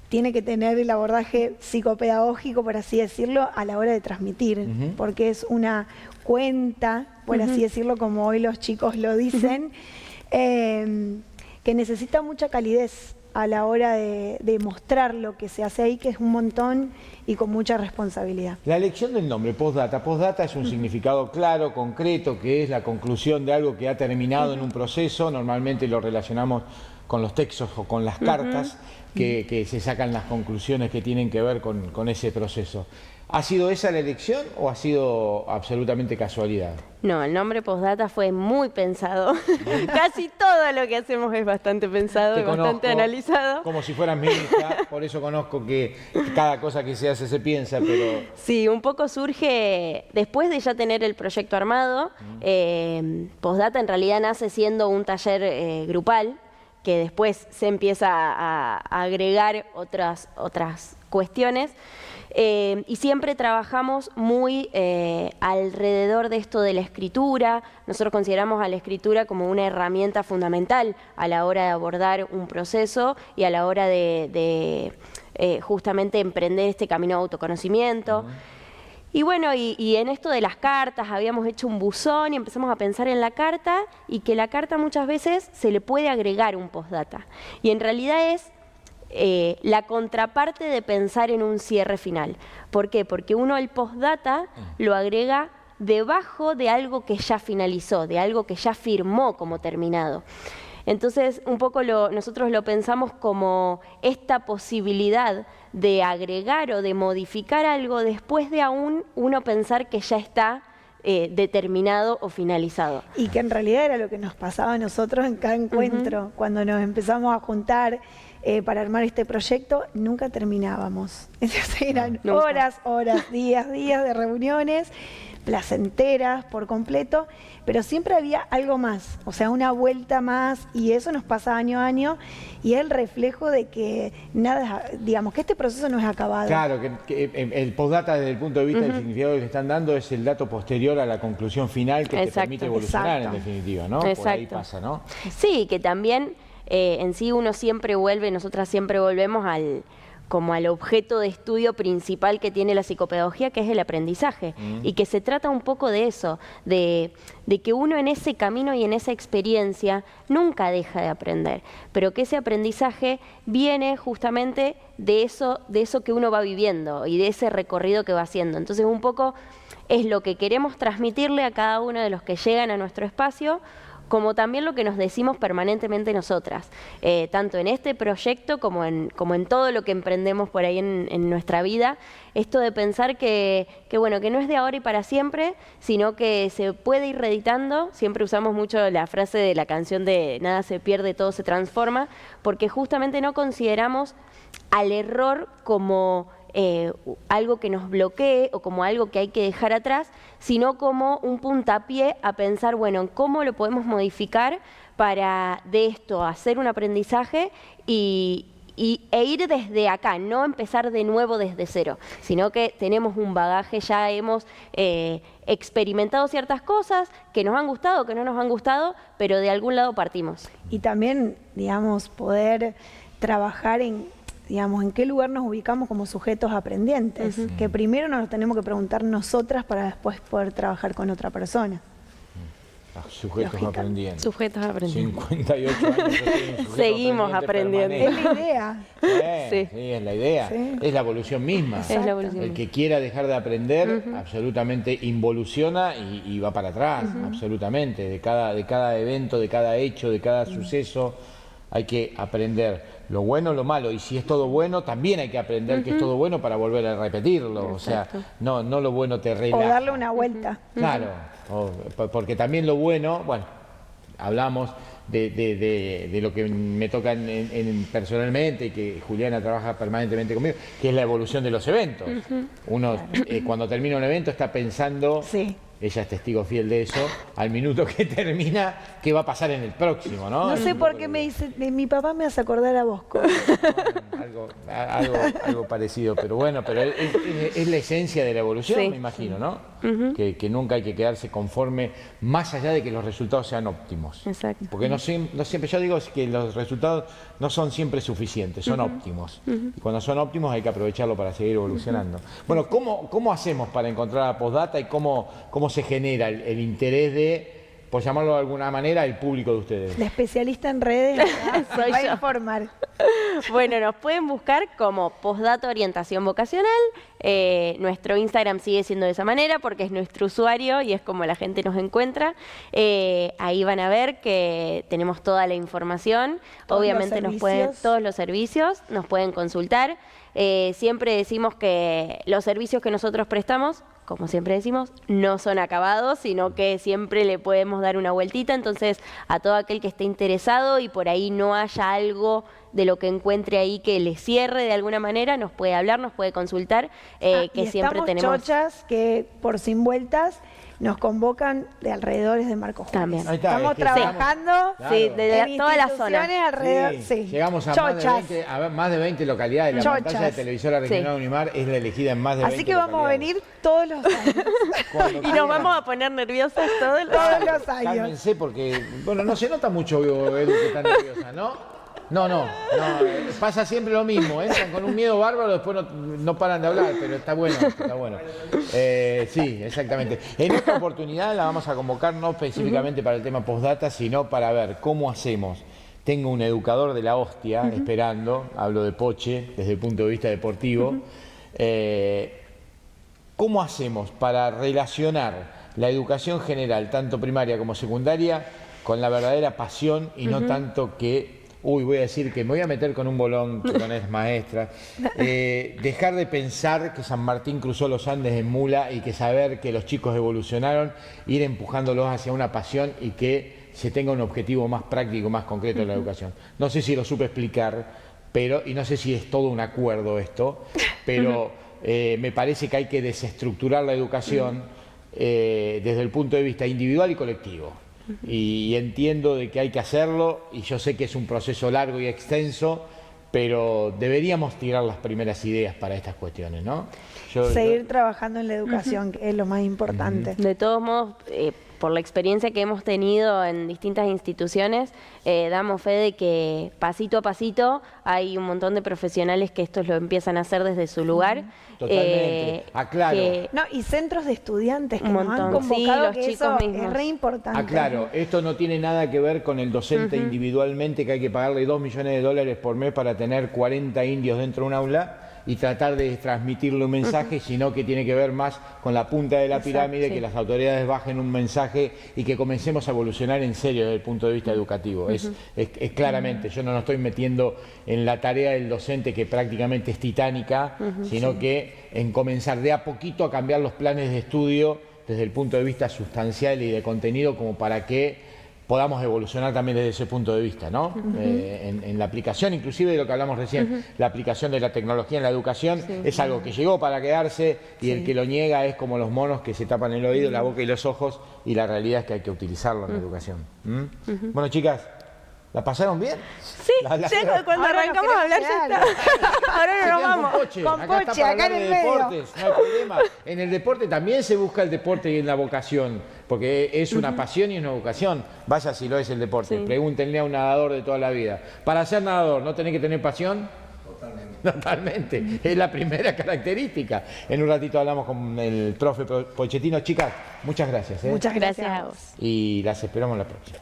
tiene que tener el abordaje psicopedagógico, por así decirlo, a la hora de transmitir, porque es una cuenta, por así decirlo, como hoy los chicos lo dicen, que necesita mucha calidez a la hora de mostrar lo que se hace ahí, que es un montón y con mucha responsabilidad. La elección del nombre, Postdata. Postdata es un significado claro, concreto, que es la conclusión de algo que ha terminado en un proceso. Normalmente lo relacionamos con los textos o con las cartas, que se sacan las conclusiones que tienen que ver con ese proceso. ¿Ha sido esa la elección o ha sido absolutamente casualidad? No, el nombre Postdata fue muy pensado. Casi todo lo que hacemos es bastante pensado y bastante analizado. Como si fueras mi hija, por eso conozco que cada cosa que se hace se piensa, pero... Sí, un poco surge después de ya tener el proyecto armado. Postdata en realidad nace siendo un taller grupal, que después se empieza a agregar otras cuestiones. Y siempre trabajamos muy alrededor de esto de la escritura. Nosotros consideramos a la escritura como una herramienta fundamental a la hora de abordar un proceso y a la hora de justamente emprender este camino de autoconocimiento. Y bueno, y en esto de las cartas habíamos hecho un buzón y empezamos a pensar en la carta y que la carta muchas veces se le puede agregar un postdata. Y en realidad es la contraparte de pensar en un cierre final. ¿Por qué? Porque uno el postdata lo agrega debajo de algo que ya finalizó, de algo que ya firmó como terminado. Entonces, un poco nosotros lo pensamos como esta posibilidad de agregar o de modificar algo después de aún uno pensar que ya está determinado o finalizado. Y que en realidad era lo que nos pasaba a nosotros en cada encuentro. Cuando nos empezamos a juntar para armar este proyecto, nunca terminábamos. Entonces eran horas, días de reuniones, placenteras por completo, pero siempre había algo más, o sea, una vuelta más, y eso nos pasa año a año, y es el reflejo de que nada, digamos, que este proceso no es acabado. Claro, que el postdata desde el punto de vista del significado que le están dando es el dato posterior a la conclusión final que te permite evolucionar en definitiva, ¿no? Por ahí pasa, ¿no? Sí, que también en sí uno siempre vuelve, nosotras siempre volvemos como al objeto de estudio principal que tiene la psicopedagogía, que es el aprendizaje, y que se trata un poco de eso, de que uno en ese camino y en esa experiencia nunca deja de aprender, pero que ese aprendizaje viene justamente de eso que uno va viviendo y de ese recorrido que va haciendo. Entonces un poco es lo que queremos transmitirle a cada uno de los que llegan a nuestro espacio, como también lo que nos decimos permanentemente nosotras, tanto en este proyecto como en todo lo que emprendemos por ahí en nuestra vida, esto de pensar que bueno, que no es de ahora y para siempre, sino que se puede ir reeditando. Siempre usamos mucho la frase de la canción de nada se pierde, todo se transforma, porque justamente no consideramos al error como algo que nos bloquee o como algo que hay que dejar atrás, sino como un puntapié a pensar, bueno, cómo lo podemos modificar para de esto hacer un aprendizaje e ir desde acá, no empezar de nuevo desde cero, sino que tenemos un bagaje, ya hemos experimentado ciertas cosas que nos han gustado, que no nos han gustado, pero de algún lado partimos. Y también, digamos, poder trabajar en qué lugar nos ubicamos como sujetos aprendientes, que primero nos lo tenemos que preguntar nosotras para después poder trabajar con otra persona. Sujetos aprendientes. Sujetos aprendientes. 58 años. Seguimos aprendiendo. Es la idea. Sí, es la idea. Sí. Es la evolución misma. Es la evolución. El que quiera dejar de aprender, absolutamente involuciona y va para atrás, absolutamente. De cada evento, de cada hecho, de cada suceso, hay que aprender lo bueno, lo malo, y si es todo bueno, también hay que aprender que es todo bueno para volver a repetirlo. Exacto. O sea, no lo bueno te relaja. O darle una vuelta. Claro, porque también lo bueno, bueno, hablamos de lo que me toca personalmente y que Juliana trabaja permanentemente conmigo, que es la evolución de los eventos. Uno, cuando termina un evento, está pensando... Sí. Ella es testigo fiel de eso, al minuto que termina, ¿qué va a pasar en el próximo? No sé por qué me dice, mi papá me hace acordar a vos. Algo parecido, pero bueno, pero es la esencia de la evolución, me imagino, ¿no? Que nunca hay que quedarse conforme, más allá de que los resultados sean óptimos. Exacto. Porque no siempre, yo digo que los resultados no son siempre suficientes, son óptimos. Y cuando son óptimos hay que aprovecharlo para seguir evolucionando. Bueno, ¿cómo hacemos para encontrar a Postdata y cómo se genera el interés de, por llamarlo de alguna manera, el público de ustedes? La especialista en redes va a informar. Bueno, nos pueden buscar como Postdata Orientación Vocacional. Nuestro Instagram sigue siendo de esa manera porque es nuestro usuario y es como la gente nos encuentra. Ahí van a ver que tenemos toda la información. Obviamente todos los servicios nos pueden consultar. Siempre decimos que los servicios que nosotros prestamos, como siempre decimos, no son acabados, sino que siempre le podemos dar una vueltita. Entonces, a todo aquel que esté interesado y por ahí no haya algo de lo que encuentre ahí que le cierre de alguna manera, nos puede hablar, nos puede consultar, que siempre tenemos... chochas que por Sin Vueltas nos convocan de alrededores de Marcos Juárez. También. Estamos trabajando de toda la zona. Alrededor, Llegamos a más de 20 localidades. La pantalla de televisora regional Unimar es la elegida en más de 20 Así que vamos a venir todos los años. Y nos vamos a poner nerviosas todos los años. Cálmense porque, bueno, no se nota mucho, Edu, que está nerviosa, ¿no? No, pasa siempre lo mismo, entran con un miedo bárbaro, después no paran de hablar, pero está bueno. Sí, exactamente. En esta oportunidad la vamos a convocar no específicamente para el tema Postdata, sino para ver cómo hacemos. tengo un educador de la hostia esperando, hablo de Poche desde el punto de vista deportivo. ¿Cómo hacemos para relacionar la educación general, tanto primaria como secundaria, con la verdadera pasión y no tanto que, voy a decir que me voy a meter con un bolón, que con es maestra, dejar de pensar que San Martín cruzó los Andes en mula y que saber que los chicos evolucionaron, ir empujándolos hacia una pasión y que se tenga un objetivo más práctico, más concreto en la educación? No sé si lo supe explicar, y no sé si es todo un acuerdo esto, pero me parece que hay que desestructurar la educación desde el punto de vista individual y colectivo. Y entiendo de que hay que hacerlo, y yo sé que es un proceso largo y extenso, pero deberíamos tirar las primeras ideas para estas cuestiones, ¿no? Seguir trabajando en la educación, que es lo más importante. De todos modos, por la experiencia que hemos tenido en distintas instituciones, damos fe de que pasito a pasito hay un montón de profesionales que esto lo empiezan a hacer desde su lugar. Totalmente, aclaro. Y centros de estudiantes que Un nos han montón. convocado, Sí, los que chicos eso mismos. es re importante. Aclaro, esto no tiene nada que ver con el docente individualmente, que hay que pagarle $2 millones por mes para tener 40 indios dentro de un aula y tratar de transmitirle un mensaje, sino que tiene que ver más con la punta de la pirámide, que las autoridades bajen un mensaje y que comencemos a evolucionar en serio desde el punto de vista educativo. Es claramente, yo no nos estoy metiendo en la tarea del docente, que prácticamente es titánica, sino que en comenzar de a poquito a cambiar los planes de estudio desde el punto de vista sustancial y de contenido, como para que podamos evolucionar también desde ese punto de vista, ¿no? En la aplicación, inclusive de lo que hablamos recién, la aplicación de la tecnología en la educación es algo que llegó para quedarse, y el que lo niega es como los monos que se tapan el oído, la boca y los ojos, y la realidad es que hay que utilizarlo en la educación. Bueno, chicas, ¿la pasaron bien? Sí, cuando arrancamos a hablar ya está. Ahora nos vamos. Con Acá está Poche, para acá hablar en de el medio. deportes, no hay problema. En el deporte también se busca el deporte y en la vocación, porque es una pasión y una vocación. Vaya si lo es el deporte. Pregúntenle a un nadador de toda la vida. Para ser nadador, ¿no tenés que tener pasión? Totalmente. Es la primera característica. En un ratito hablamos con el profe Pochettino. Chicas, muchas gracias. Muchas gracias a vos. Y las esperamos la próxima.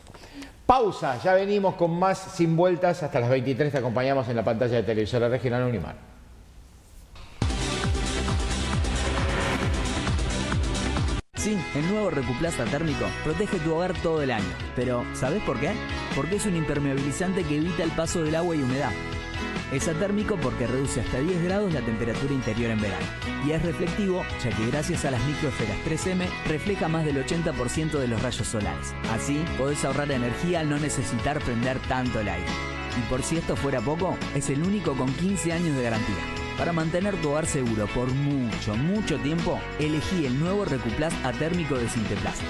Pausa, ya venimos con más Sin Vueltas. Hasta las 23 te acompañamos en la pantalla de Televisora Regional Unimar. Sí, el nuevo Recuplasta térmico protege tu hogar todo el año. Pero, ¿sabés por qué? Porque es un impermeabilizante que evita el paso del agua y humedad. Es atérmico porque reduce hasta 10 grados la temperatura interior en verano. Y es reflectivo, ya que gracias a las microesferas 3M refleja más del 80% de los rayos solares. Así, podés ahorrar energía al no necesitar prender tanto el aire. Y por si esto fuera poco, es el único con 15 años de garantía. Para mantener tu hogar seguro por mucho, mucho tiempo, elegí el nuevo Recuplast atérmico de Sinteplast.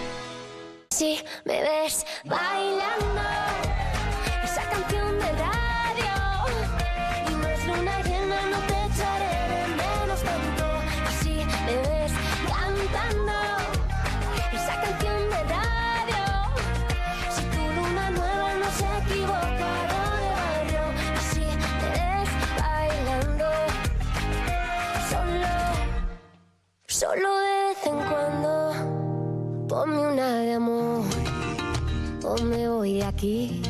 Si me ves bailando esa canción de radio y no es luna llena, no te echaré de menos tanto. Así me ves cantando esa canción de radio. Si tu luna nueva no se equivocará de barrio. Así me ves bailando solo de vez en cuando. Ponme una de amor o me voy de aquí.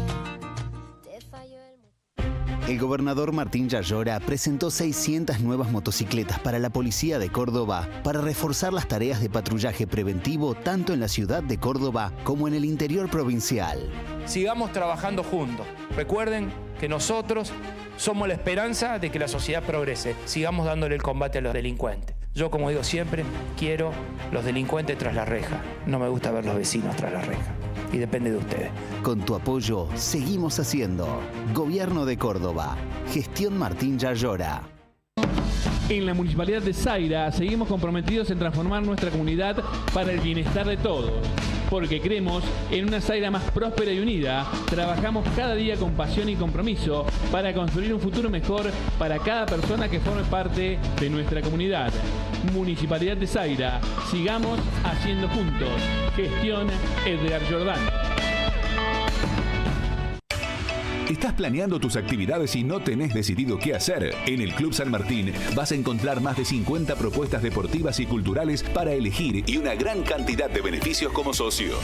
El gobernador Martín Yayora presentó 600 nuevas motocicletas para la Policía de Córdoba para reforzar las tareas de patrullaje preventivo tanto en la ciudad de Córdoba como en el interior provincial. Sigamos trabajando juntos. Recuerden que nosotros somos la esperanza de que la sociedad progrese. Sigamos dándole el combate a los delincuentes. Yo, como digo siempre, quiero los delincuentes tras la reja. No me gusta ver los vecinos tras la reja. Y depende de ustedes. Con tu apoyo, seguimos haciendo. Gobierno de Córdoba. Gestión Martín Yayora. En la Municipalidad de Zaira seguimos comprometidos en transformar nuestra comunidad para el bienestar de todos. Porque creemos en una Zaira más próspera y unida, trabajamos cada día con pasión y compromiso para construir un futuro mejor para cada persona que forme parte de nuestra comunidad. Municipalidad de Zaira, sigamos haciendo juntos. Gestión Edgar Jordán. ¿Estás planeando tus actividades y no tenés decidido qué hacer? En el Club San Martín vas a encontrar más de 50 propuestas deportivas y culturales para elegir y una gran cantidad de beneficios como socio.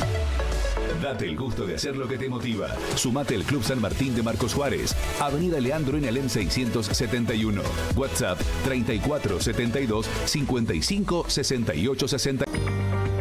Date el gusto de hacer lo que te motiva. Sumate al Club San Martín de Marcos Juárez, Avenida Leandro en Alem 671. WhatsApp 3472 55 68 60.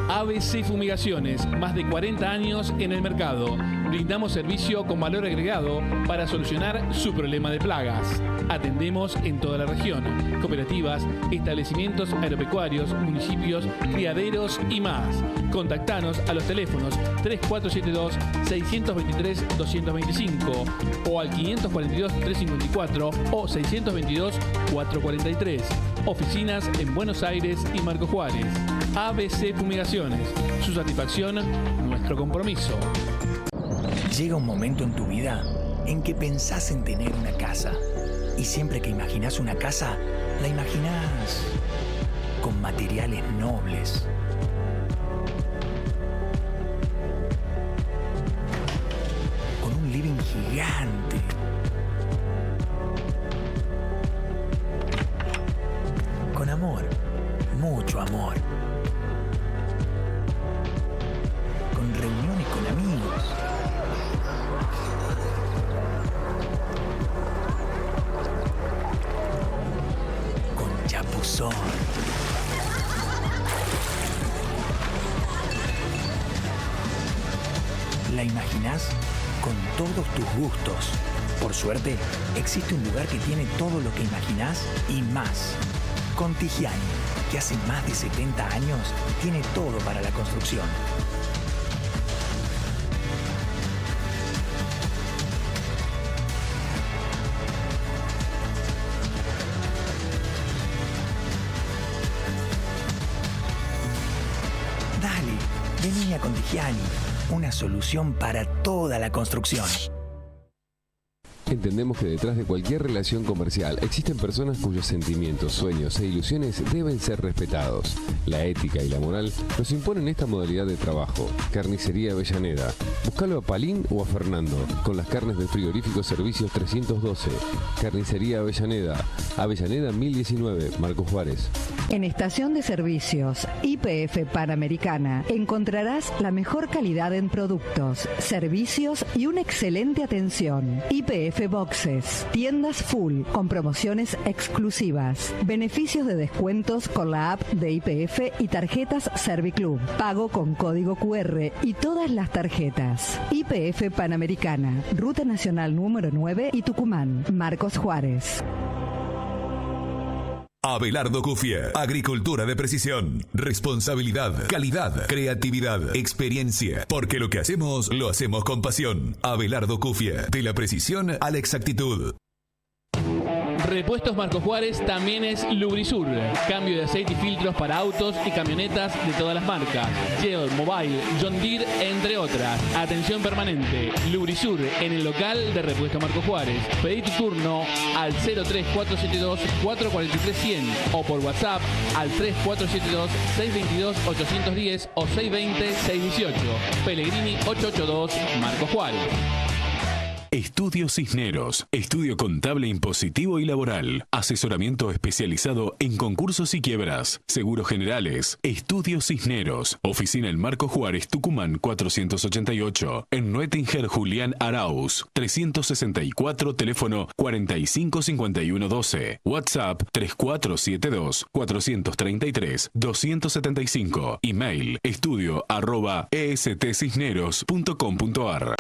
ABC Fumigaciones, más de 40 años en el mercado. Brindamos servicio con valor agregado para solucionar su problema de plagas. Atendemos en toda la región, cooperativas, establecimientos agropecuarios, municipios, criaderos y más. Contactanos a los teléfonos 3472-623-225 o al 542-354 o 622-443. Oficinas en Buenos Aires y Marcos Juárez. ABC Fumigaciones. Su satisfacción, nuestro compromiso. Llega un momento en tu vida en que pensás en tener una casa. Y siempre que imaginás una casa, la imaginás con materiales nobles. Con un living gigante. Con amor, mucho amor. Con reuniones con amigos. Con chapuzón. ¿La imaginás? Con todos tus gustos. Por suerte, existe un lugar que tiene todo lo que imaginás y más. Contigiani, que hace más de 70 años tiene todo para la construcción. Dale, vení a Contigiani, una solución para toda la construcción. Entendemos que detrás de cualquier relación comercial existen personas cuyos sentimientos, sueños e ilusiones deben ser respetados. La ética y la moral nos imponen esta modalidad de trabajo. Carnicería Avellaneda. Búscalo a Palín o a Fernando, con las carnes del frigorífico Servicios 312. Carnicería Avellaneda. Avellaneda 1019, Marcos Juárez. En Estación de Servicios YPF Panamericana encontrarás la mejor calidad en productos, servicios y una excelente atención. YPF Boxes, tiendas full con promociones exclusivas, beneficios de descuentos con la app de YPF y tarjetas Serviclub, pago con código QR y todas las tarjetas. YPF Panamericana, Ruta Nacional número 9 y Tucumán, Marcos Juárez. Abelardo Cufia, agricultura de precisión, responsabilidad, calidad, creatividad, experiencia, porque lo que hacemos, lo hacemos con pasión. Abelardo Cufia, de la precisión a la exactitud. Repuestos Marcos Juárez también es Lubrisur. Cambio de aceite y filtros para autos y camionetas de todas las marcas. Shell, Mobile, John Deere, entre otras. Atención permanente. Lubrisur en el local de Repuestos Marcos Juárez. Pedí tu turno al 03472-443-100 o por WhatsApp al 3472-622-810 o 620-618. Pellegrini 882, Marcos Juárez. Estudio Cisneros, estudio contable impositivo y laboral, asesoramiento especializado en concursos y quiebras, seguros generales. Estudio Cisneros, oficina en Marcos Juárez, Tucumán 488, en Nuettinger Julián Arauz, 364, teléfono 455112, WhatsApp 3472-433-275, email estudio@estcisneros.com.ar.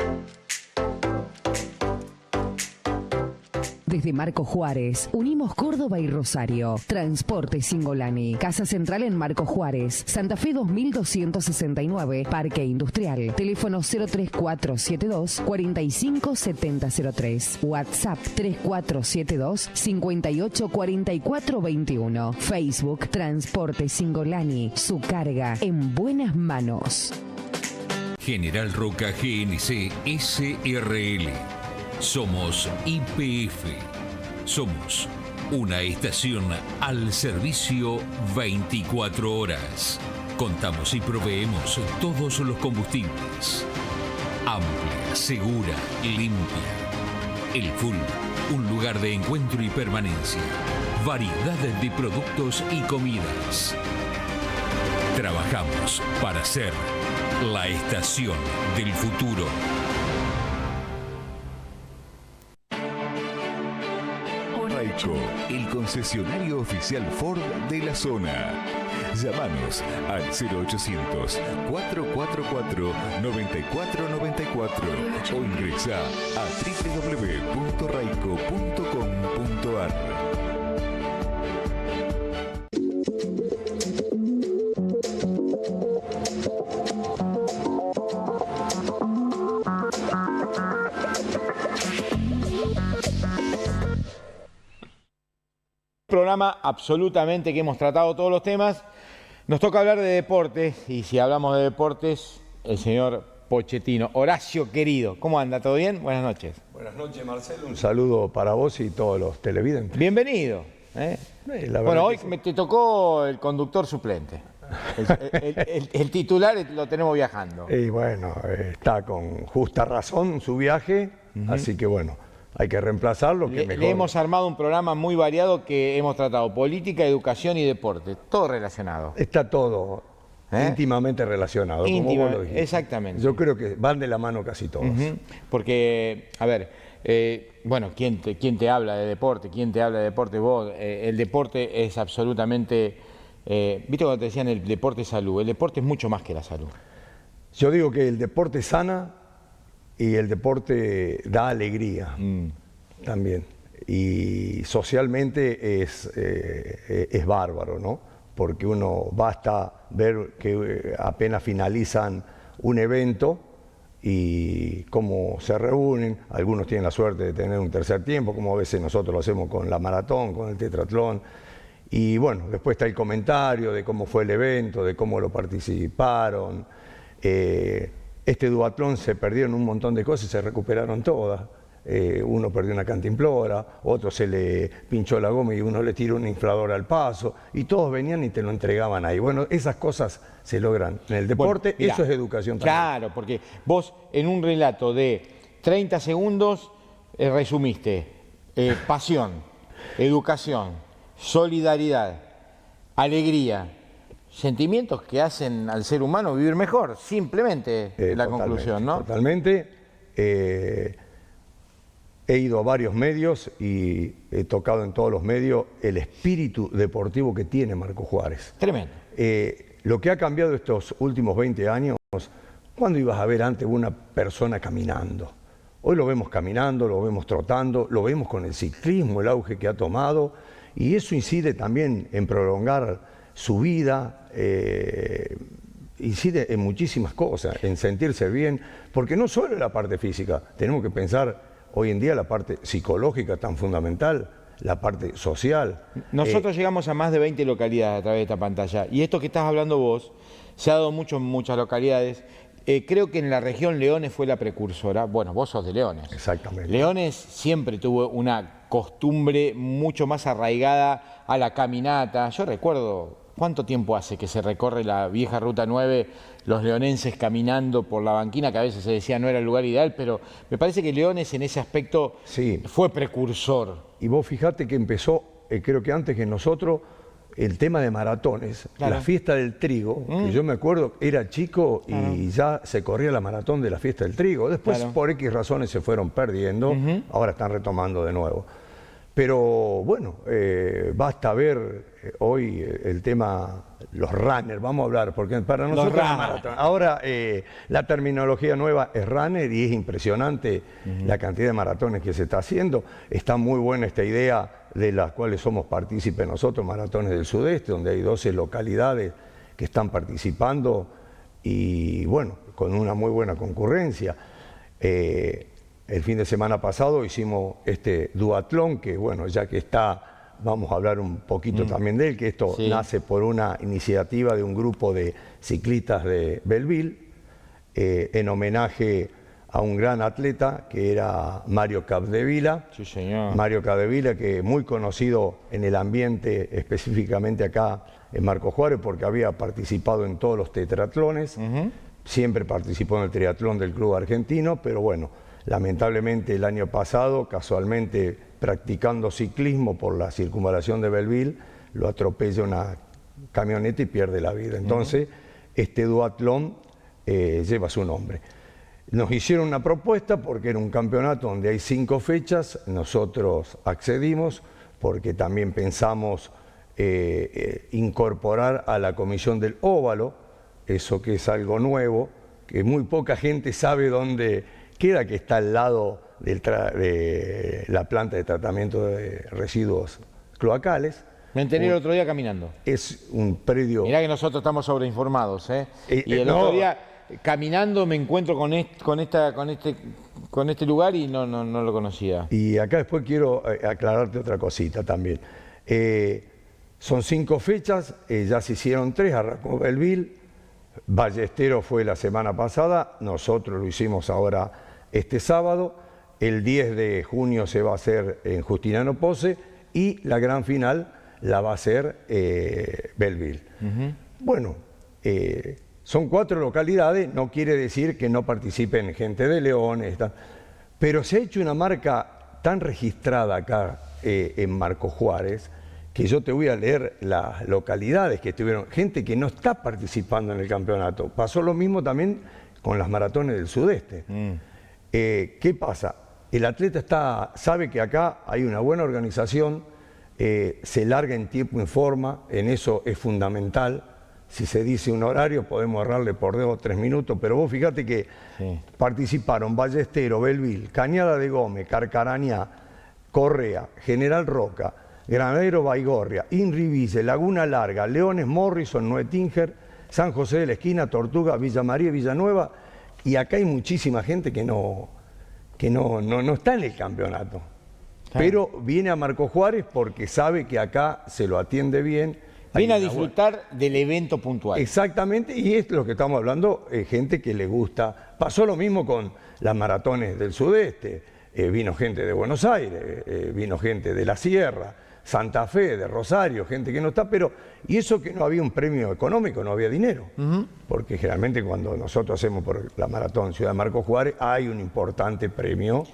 Desde Marcos Juárez, unimos Córdoba y Rosario. Transporte Singolani. Casa Central en Marcos Juárez. Santa Fe 2269. Parque Industrial. Teléfono 03472 457003. WhatsApp 3472 584421. Facebook Transporte Singolani. Su carga en buenas manos. General Roca GNC SRL. Somos YPF. Somos una estación al servicio 24 horas. Contamos y proveemos todos los combustibles. Amplia, segura y limpia. El Full, un lugar de encuentro y permanencia. Variedad de productos y comidas. Trabajamos para ser la estación del futuro. Raico, el concesionario oficial Ford de la zona. Llámanos al 0800 444 9494 o ingresá a www.raico.com.ar. Programa absolutamente que hemos tratado todos los temas. Nos toca hablar de deportes y si hablamos de deportes, el señor Pochettino. Horacio querido, ¿cómo anda? ¿Todo bien? Buenas noches. Buenas noches, Marcelo. Un saludo para vos y todos los televidentes. Bienvenido. Bueno, hoy te tocó el conductor suplente. El titular lo tenemos viajando. Y bueno, está con justa razón su viaje, así que bueno, hay que reemplazarlo. Le hemos armado un programa muy variado que hemos tratado política, educación y deporte, todo relacionado. Está todo íntimamente relacionado, como vos lo dijiste. Exactamente. Yo creo que van de la mano casi todos. Porque, a ver, bueno, ¿quién te habla de deporte? ¿Quién te habla de deporte? Vos, el deporte es absolutamente... ¿viste cuando te decían el deporte es salud? El deporte es mucho más que la salud. Yo digo que el deporte sana y el deporte da alegría también. Y socialmente es bárbaro, ¿no? Porque uno basta ver que apenas finalizan un evento y cómo se reúnen. Algunos tienen la suerte de tener un tercer tiempo, como a veces nosotros lo hacemos con la maratón, con el tetratlón. Y bueno, después está el comentario de cómo fue el evento, de cómo lo participaron. Este duatlón se perdieron un montón de cosas y se recuperaron todas. Uno perdió una cantimplora, otro se le pinchó la goma y uno le tiró un inflador al paso. Y todos venían y te lo entregaban ahí. Bueno, esas cosas se logran. En el deporte, bueno, mirá, eso es educación también. Claro, porque vos en un relato de 30 segundos resumiste pasión, educación, solidaridad, alegría, sentimientos que hacen al ser humano vivir mejor, simplemente la conclusión, ¿no? Totalmente. He ido a varios medios y he tocado en todos los medios el espíritu deportivo que tiene Marco Juárez. Tremendo. Lo que ha cambiado estos últimos 20 años, ¿cuándo ibas a ver antes una persona caminando? Hoy lo vemos caminando, lo vemos trotando, lo vemos con el ciclismo, el auge que ha tomado, y eso incide también en prolongar su vida, incide en muchísimas cosas, en sentirse bien, porque no solo la parte física, tenemos que pensar hoy en día la parte psicológica tan fundamental, la parte social. Nosotros llegamos a más de 20 localidades a través de esta pantalla, y esto que estás hablando vos se ha dado mucho en muchas localidades. Creo que en la región Leones fue la precursora. Bueno, vos sos de Leones. Exactamente. Leones siempre tuvo una costumbre mucho más arraigada a la caminata. Yo recuerdo cuánto tiempo hace que se recorre la vieja Ruta 9, los leonenses caminando por la banquina, que a veces se decía no era el lugar ideal, pero me parece que Leones en ese aspecto fue precursor. Y vos fijate que empezó, creo que antes que nosotros, el tema de maratones, la fiesta del trigo, que yo me acuerdo, era chico y ya se corría la maratón de la fiesta del trigo. Después, por X razones, se fueron perdiendo, ahora están retomando de nuevo. Pero bueno, basta ver hoy el tema, los runners, vamos a hablar, porque para nosotros la maratón. Ahora la terminología nueva es runner y es impresionante la cantidad de maratones que se está haciendo. Está muy buena esta idea de las cuales somos partícipes nosotros, Maratones del Sudeste, donde hay 12 localidades que están participando y bueno, con una muy buena concurrencia. El fin de semana pasado hicimos este duatlón, que bueno, ya que está, vamos a hablar un poquito también de él, que esto nace por una iniciativa de un grupo de ciclistas de Belleville, en homenaje a un gran atleta que era Mario Capdevila. Sí, señor. Mario Capdevila, que es muy conocido en el ambiente, específicamente acá en Marco Juárez, porque había participado en todos los tetratlones, siempre participó en el triatlón del club argentino, pero bueno, Lamentablemente el año pasado, casualmente practicando ciclismo por la circunvalación de Belleville, lo atropella una camioneta y pierde la vida. Entonces, este duatlón lleva su nombre. Nos hicieron una propuesta porque era un campeonato donde hay 5 fechas, nosotros accedimos porque también pensamos incorporar a la comisión del óvalo, eso que es algo nuevo, que muy poca gente sabe dónde queda, que está al lado de la planta de tratamiento de residuos cloacales. Me enteré el otro día caminando. Es un predio... Mirá que nosotros estamos sobreinformados, ¿eh? Y el otro día caminando me encuentro con este lugar y no lo conocía. Y acá después quiero aclararte otra cosita también. Son 5 fechas, ya se hicieron 3, arrancó Belleville, Ballesteros fue la semana pasada, nosotros lo hicimos ahora este sábado, el 10 de junio se va a hacer en Justiniano Pose y la gran final la va a hacer Belleville. Bueno, son 4 localidades, no quiere decir que no participen gente de León, pero se ha hecho una marca tan registrada acá en Marcos Juárez, que yo te voy a leer las localidades que estuvieron, gente que no está participando en el campeonato. Pasó lo mismo también con las maratones del sudeste. ¿Qué pasa? El atleta sabe que acá hay una buena organización, se larga en tiempo y forma, en eso es fundamental. Si se dice un horario podemos ahorrarle por 2 o 3 minutos, pero vos fíjate que participaron Ballestero, Belleville, Cañada de Gómez, Carcarañá, Correa, General Roca, Granadero Baigorria, Inriville, Laguna Larga, Leones, Morrison, Nuetinger, San José de la Esquina, Tortuga, Villa María, Villanueva, y acá hay muchísima gente que no está en el campeonato. Pero viene a Marcos Juárez porque sabe que acá se lo atiende bien. Viene a disfrutar del evento puntual. Exactamente, y es lo que estamos hablando, gente que le gusta. Pasó lo mismo con las maratones del sudeste. Vino gente de Buenos Aires, vino gente de la Sierra, Santa Fe, de Rosario, gente que no está, pero... Y eso que no había un premio económico, no había dinero. Porque generalmente cuando nosotros hacemos por la maratón Ciudad de Marcos Juárez, hay un importante premio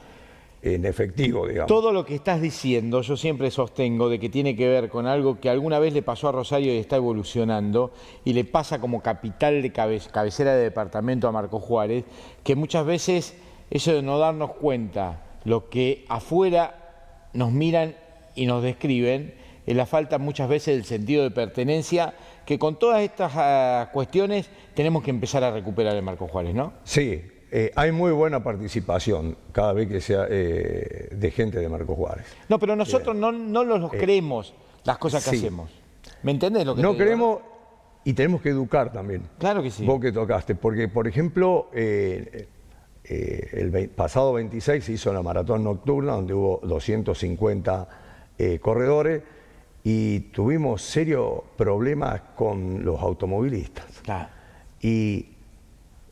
en efectivo, digamos. Todo lo que estás diciendo, yo siempre sostengo de que tiene que ver con algo que alguna vez le pasó a Rosario y está evolucionando, y le pasa como capital de cabecera de departamento a Marcos Juárez, que muchas veces eso de no darnos cuenta, lo que afuera nos miran y nos describen, es la falta muchas veces del sentido de pertenencia, que con todas estas cuestiones tenemos que empezar a recuperar en Marcos Juárez, ¿no? Sí, hay muy buena participación cada vez que sea de gente de Marcos Juárez. No, pero nosotros no los creemos las cosas que hacemos. ¿Me entendés lo que no te digo? creemos y tenemos que educar también. Claro que sí. Vos que tocaste, porque por ejemplo... pasado 26 se hizo la maratón nocturna donde hubo 250 corredores y tuvimos serios problemas con los automovilistas. Claro. Y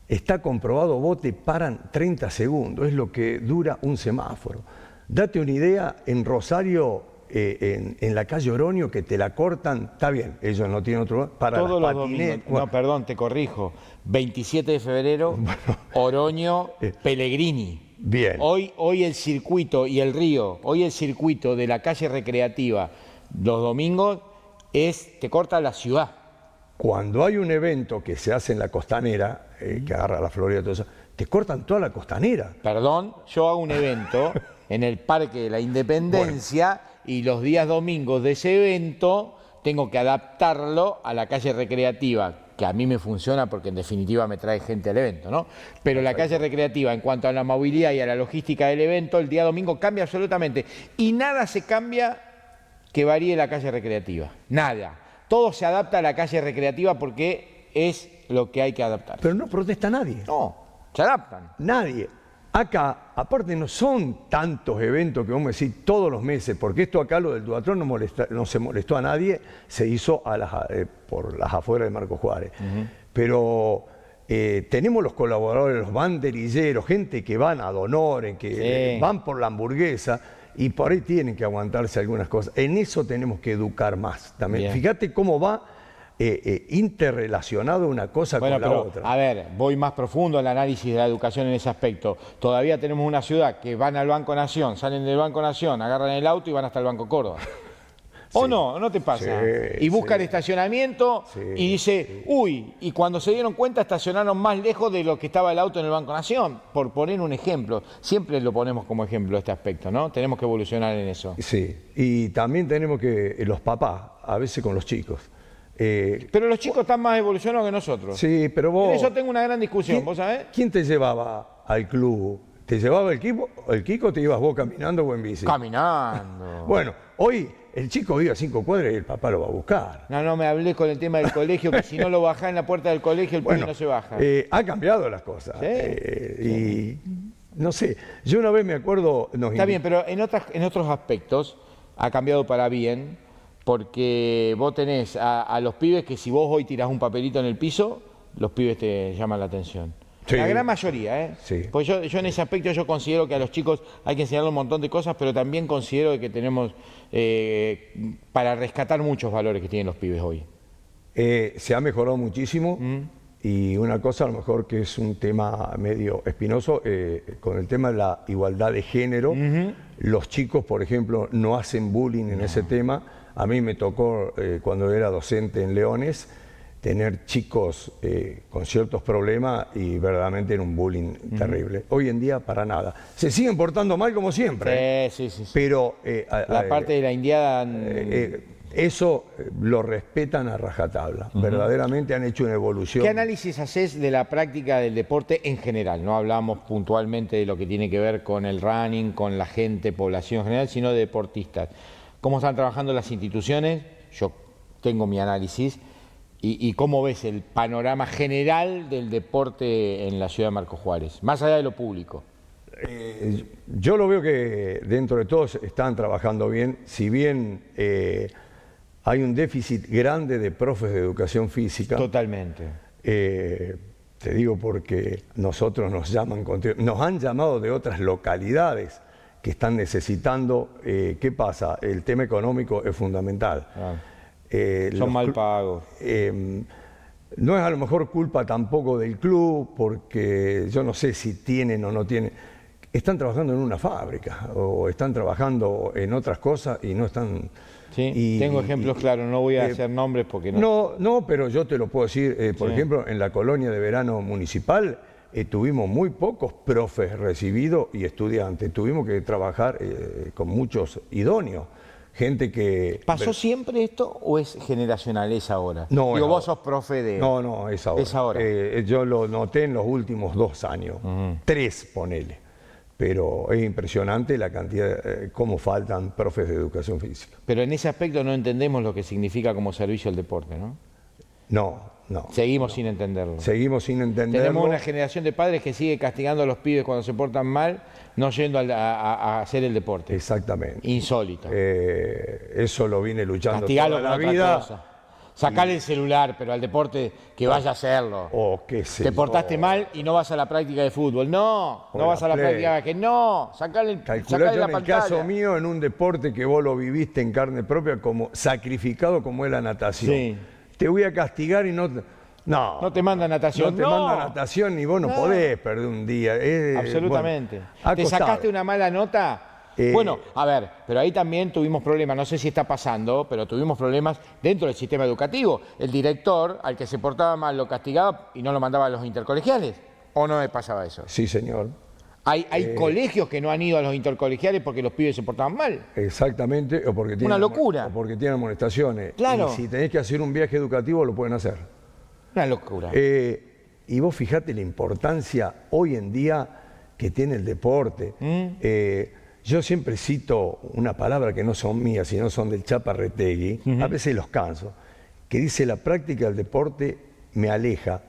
está comprobado, vos te paran 30 segundos, es lo que dura un semáforo. Date una idea, en Rosario, en la calle Oroño, que te la cortan, está bien, ellos no tienen otro lugar, para todos las los patinetas. domingos. No, perdón, te corrijo. 27 de febrero, Oroño, Pellegrini. Bien. Hoy el circuito y el río, hoy el circuito de la calle recreativa, los domingos, te corta la ciudad. Cuando hay un evento que se hace en la costanera, que agarra la Florida y todo eso, te cortan toda la costanera. Perdón, yo hago un evento en el Parque de la Independencia y los días domingos de ese evento tengo que adaptarlo a la calle recreativa, que a mí me funciona porque en definitiva me trae gente al evento, ¿no? Pero la calle recreativa, en cuanto a la movilidad y a la logística del evento, el día domingo cambia absolutamente. Y nada se cambia que varíe la calle recreativa. Nada. Todo se adapta a la calle recreativa porque es lo que hay que adaptar. Pero no protesta nadie. No, se adaptan. Nadie. Acá, aparte, no son tantos eventos que vamos a decir todos los meses, porque esto acá, lo del duatlón, no se molestó a nadie, se hizo por las afueras de Marcos Juárez. Pero tenemos los colaboradores, los banderilleros, gente que van a Donores, que van por la hamburguesa, y por ahí tienen que aguantarse algunas cosas. En eso tenemos que educar más también. Bien. Fíjate cómo va interrelacionado una cosa con la otra. A ver, voy más profundo al análisis de la educación en ese aspecto. Todavía tenemos una ciudad que van al Banco Nación, salen del Banco Nación, agarran el auto y van hasta el Banco Córdoba. ¿O no? ¿No te pasa? Y buscan estacionamiento y dice, uy, y cuando se dieron cuenta estacionaron más lejos de lo que estaba el auto en el Banco Nación, por poner un ejemplo. Siempre lo ponemos como ejemplo este aspecto, ¿no? Tenemos que evolucionar en eso. Sí, y también tenemos que, los papás, a veces con los chicos. Pero los chicos están más evolucionados que nosotros. Sí, pero vos... En eso tengo una gran discusión, ¿vos sabés? ¿Quién te llevaba al club? ¿Te llevaba el Kiko o te ibas vos caminando o en bici? Caminando. Bueno, hoy el chico vive a 5 cuadras y el papá lo va a buscar. No me hablé con el tema del colegio, que si no lo bajás en la puerta del colegio, el pibe no se baja. Ha cambiado las cosas. Y no sé, yo una vez me acuerdo... Está bien, pero en otros aspectos ha cambiado para bien, porque vos tenés a los pibes que si vos hoy tirás un papelito en el piso, los pibes te llaman la atención. Sí. La gran mayoría, ¿eh? Sí. Pues yo en ese aspecto yo considero que a los chicos hay que enseñarles un montón de cosas, pero también considero que tenemos para rescatar muchos valores que tienen los pibes hoy. Se ha mejorado muchísimo y una cosa a lo mejor que es un tema medio espinoso, con el tema de la igualdad de género, los chicos, por ejemplo, no hacen bullying en ese tema. A mí me tocó, cuando era docente en Leones, tener chicos con ciertos problemas y verdaderamente era un bullying terrible. Hoy en día, para nada. Se siguen portando mal como siempre. Sí. Pero... la parte de la indiada... eso lo respetan a rajatabla. Verdaderamente han hecho una evolución. ¿Qué análisis haces de la práctica del deporte en general? No hablamos puntualmente de lo que tiene que ver con el running, con la gente, población en general, sino de deportistas. ¿Cómo están trabajando las instituciones? Yo tengo mi análisis. ¿Y cómo ves el panorama general del deporte en la ciudad de Marcos Juárez, más allá de lo público? Yo lo veo que dentro de todos están trabajando bien, si bien hay un déficit grande de profes de educación física. Totalmente. Te digo porque nosotros nos han llamado de otras localidades que están necesitando. ¿Qué pasa? El tema económico es fundamental. Son mal pagos. No es a lo mejor culpa tampoco del club, porque yo no sé si tienen o no tienen. Están trabajando en una fábrica o están trabajando en otras cosas y no están... Sí, tengo ejemplos claros, no voy a hacer nombres porque no... No, pero yo te lo puedo decir. Por ejemplo, en la colonia de verano municipal tuvimos muy pocos profes recibidos y estudiantes. Tuvimos que trabajar con muchos idóneos. Gente que... ¿Pasó siempre esto o es generacional, es ahora? No, digo, vos sos profe de... No, es ahora. Es ahora. Yo lo noté en los últimos 2 años, 3 ponele. Pero es impresionante la cantidad, cómo faltan profes de educación física. Pero en ese aspecto no entendemos lo que significa como servicio al deporte, ¿no? No. Seguimos sin entenderlo. Seguimos sin entenderlo. Tenemos una generación de padres que sigue castigando a los pibes cuando se portan mal, no yendo a hacer el deporte. Exactamente. Insólito. Eso lo vine luchando Castigarlo toda la con vida. otra cosa. Sacarle el celular, pero al deporte que vaya a hacerlo. Te portaste mal y no vas a la práctica de fútbol. No vas a la práctica de no. Sacarle la pantalla. En el caso mío, en un deporte que vos lo viviste en carne propia, como sacrificado como es la natación. Sí. Te voy a castigar y no te manda natación. No te manda natación ni vos no podés perder un día. Absolutamente. Bueno, ¿Te sacaste una mala nota? Bueno, a ver, pero ahí también tuvimos problemas, no sé si está pasando, pero tuvimos problemas dentro del sistema educativo. El director, al que se portaba mal, lo castigaba y no lo mandaba a los intercolegiales. ¿O no me pasaba eso? Sí, señor. Hay colegios que no han ido a los intercolegiales porque los pibes se portaban mal. Exactamente, o porque tienen... Una locura. O porque tienen amonestaciones. Claro. Y si tenés que hacer un viaje educativo, lo pueden hacer. Una locura. Y vos fijate la importancia hoy en día que tiene el deporte. Yo siempre cito una palabra que no son mías, sino son del Chaparretegui, a veces los canso, que dice: la práctica del deporte me aleja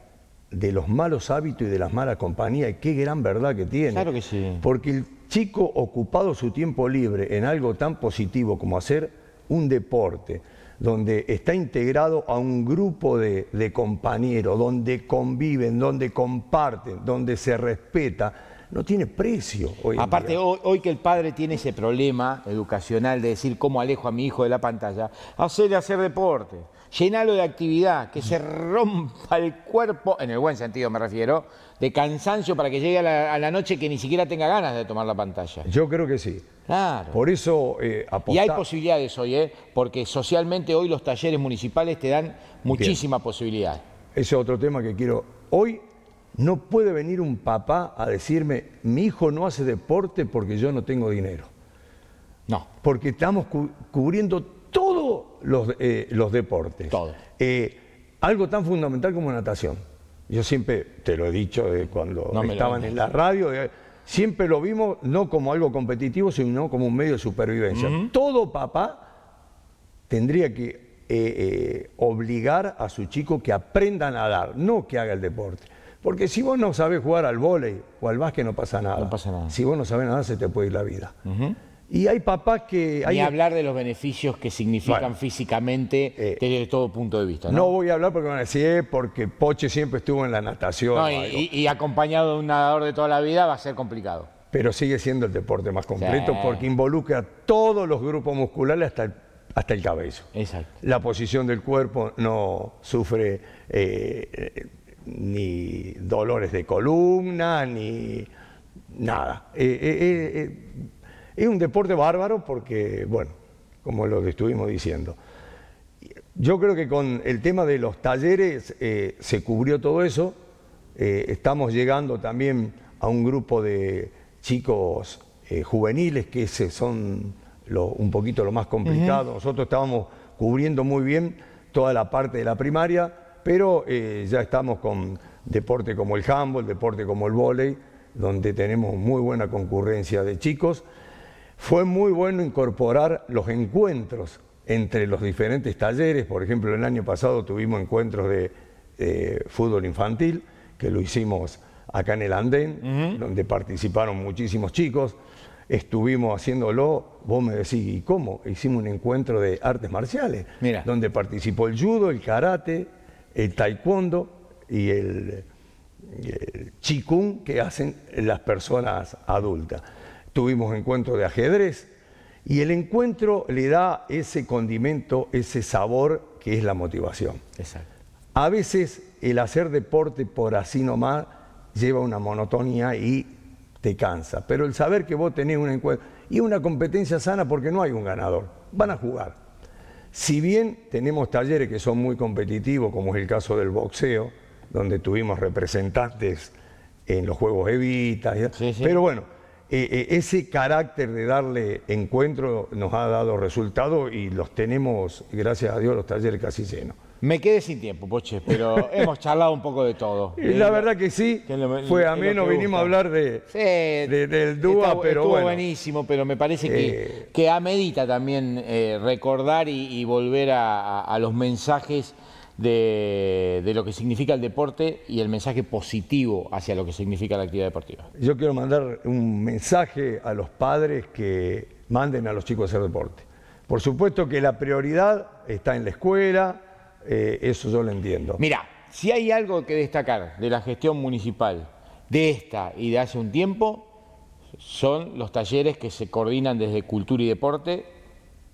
de los malos hábitos y de las malas compañías. Y qué gran verdad que tiene. Claro que sí. Porque el chico ocupado su tiempo libre en algo tan positivo como hacer un deporte, donde está integrado a un grupo de compañeros, donde conviven, donde comparten, donde se respeta, no tiene precio hoy en Aparte, día. Hoy que el padre tiene ese problema educacional de decir cómo alejo a mi hijo de la pantalla, hacerle hacer deporte. llenalo de actividad, que se rompa el cuerpo, en el buen sentido me refiero, de cansancio para que llegue a la noche que ni siquiera tenga ganas de tomar la pantalla. Yo creo que sí. Claro. Por eso Y hay posibilidades hoy, porque socialmente hoy los talleres municipales te dan muchísima posibilidad. Ese es otro tema que quiero. Hoy no puede venir un papá a decirme, mi hijo no hace deporte porque yo no tengo dinero. No. Porque estamos cubriendo todos los deportes. Todo. Algo tan fundamental como natación. Yo siempre, te lo he dicho cuando estaban en la radio, siempre lo vimos no como algo competitivo, sino como un medio de supervivencia. Todo papá tendría que obligar a su chico que aprenda a nadar, no que haga el deporte. Porque si vos no sabés jugar al vóley o al básquet no pasa nada. No pasa nada. Si vos no sabés nadar se te puede ir la vida. Y hay papás que... Ni hablar de los beneficios que significan físicamente desde todo punto de vista. No voy a hablar porque van a decir, porque Poche siempre estuvo en la natación. No, y acompañado de un nadador de toda la vida va a ser complicado. Pero sigue siendo el deporte más completo porque involucra a todos los grupos musculares hasta el cabello. Exacto. La posición del cuerpo no sufre ni dolores de columna, ni nada. Es un deporte bárbaro porque, bueno, como lo estuvimos diciendo. Yo creo que con el tema de los talleres se cubrió todo eso. Estamos llegando también a un grupo de chicos juveniles, que ese son un poquito lo más complicado. Nosotros estábamos cubriendo muy bien toda la parte de la primaria, pero ya estamos con deporte como el handball, deporte como el vóley, donde tenemos muy buena concurrencia de chicos. Fue muy bueno incorporar los encuentros entre los diferentes talleres. Por ejemplo, el año pasado tuvimos encuentros de fútbol infantil, que lo hicimos acá en el Andén, donde participaron muchísimos chicos. Estuvimos haciéndolo, vos me decís, ¿y cómo? Hicimos un encuentro de artes marciales, donde participó el judo, el karate, el taekwondo y el qigong que hacen las personas adultas. Tuvimos encuentro de ajedrez y el encuentro le da ese condimento, ese sabor que es la motivación. Exacto. A veces el hacer deporte por así nomás lleva una monotonía y te cansa, pero el saber que vos tenés un encuentro y una competencia sana porque no hay un ganador, van a jugar. Si bien tenemos talleres que son muy competitivos, como es el caso del boxeo, donde tuvimos representantes en los Juegos Evita, pero bueno, ese carácter de darle encuentro nos ha dado resultados y los tenemos, gracias a Dios, los talleres casi llenos. Me quedé sin tiempo, Poche, pero hemos charlado un poco de todo. Y la verdad que sí, fue ameno, vinimos a hablar del DUA, pero estuvo bueno. buenísimo, pero me parece que amerita también recordar y volver a los mensajes de lo que significa el deporte y el mensaje positivo hacia lo que significa la actividad deportiva. Yo quiero mandar un mensaje a los padres que manden a los chicos a hacer deporte. Por supuesto que la prioridad está en la escuela, eso yo lo entiendo. Mira, si hay algo que destacar de la gestión municipal de esta y de hace un tiempo, son los talleres que se coordinan desde Cultura y Deporte,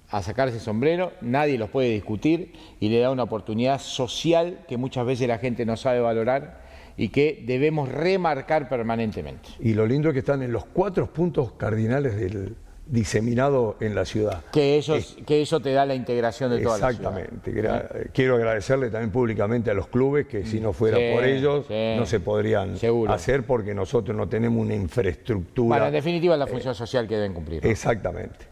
a sacarse sombrero, nadie los puede discutir y le da una oportunidad social que muchas veces la gente no sabe valorar y que debemos remarcar permanentemente. Y lo lindo es que están en los 4 puntos cardinales del diseminado en la ciudad. Que eso te da la integración de toda la ciudad. Exactamente. Quiero agradecerle también públicamente a los clubes que si no fuera por ellos no se podrían hacer porque nosotros no tenemos una infraestructura. Bueno, en definitiva la función social que deben cumplir, ¿no? Exactamente.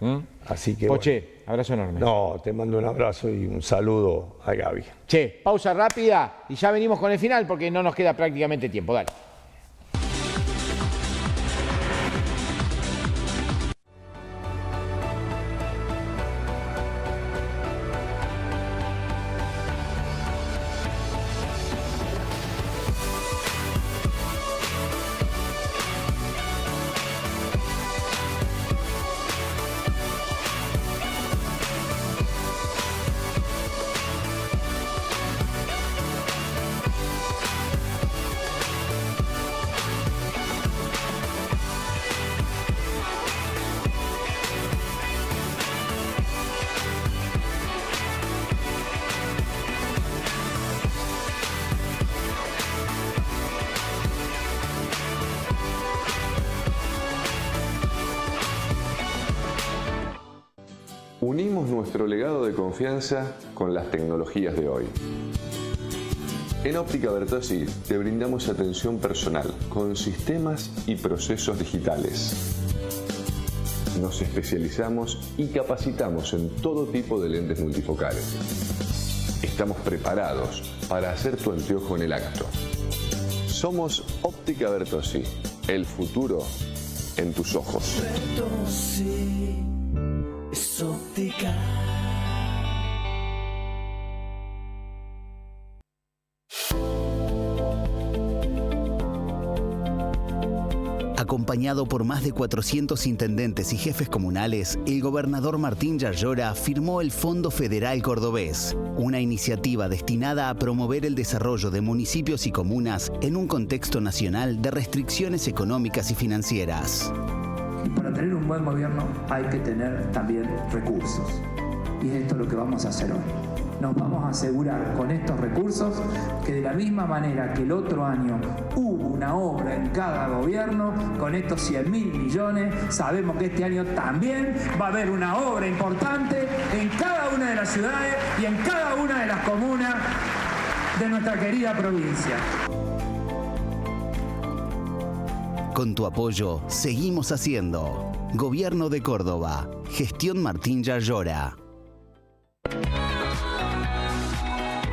Así que Poche, abrazo enorme. No, te mando un abrazo y un saludo a Gaby. Che, pausa rápida y ya venimos con el final porque no nos queda prácticamente tiempo. Dale. nuestro legado de confianza con las tecnologías de hoy. En Óptica Bertozzi te brindamos atención personal con sistemas y procesos digitales. Nos especializamos y capacitamos en todo tipo de lentes multifocales. Estamos preparados para hacer tu anteojo en el acto. Somos Óptica Bertozzi, el futuro en tus ojos. Bertozzi es óptica. Acompañado por más de 400 intendentes y jefes comunales, el gobernador Martín Yarlora firmó el Fondo Federal Cordobés, una iniciativa destinada a promover el desarrollo de municipios y comunas en un contexto nacional de restricciones económicas y financieras. Y para tener un buen gobierno hay que tener también recursos. Y es esto lo que vamos a hacer hoy. Nos vamos a asegurar con estos recursos que de la misma manera que el otro año hubo una obra en cada gobierno, con estos 100.000 millones, sabemos que este año también va a haber una obra importante en cada una de las ciudades y en cada una de las comunas de nuestra querida provincia. Con tu apoyo, seguimos haciendo. Gobierno de Córdoba. Gestión Martín Yarlora.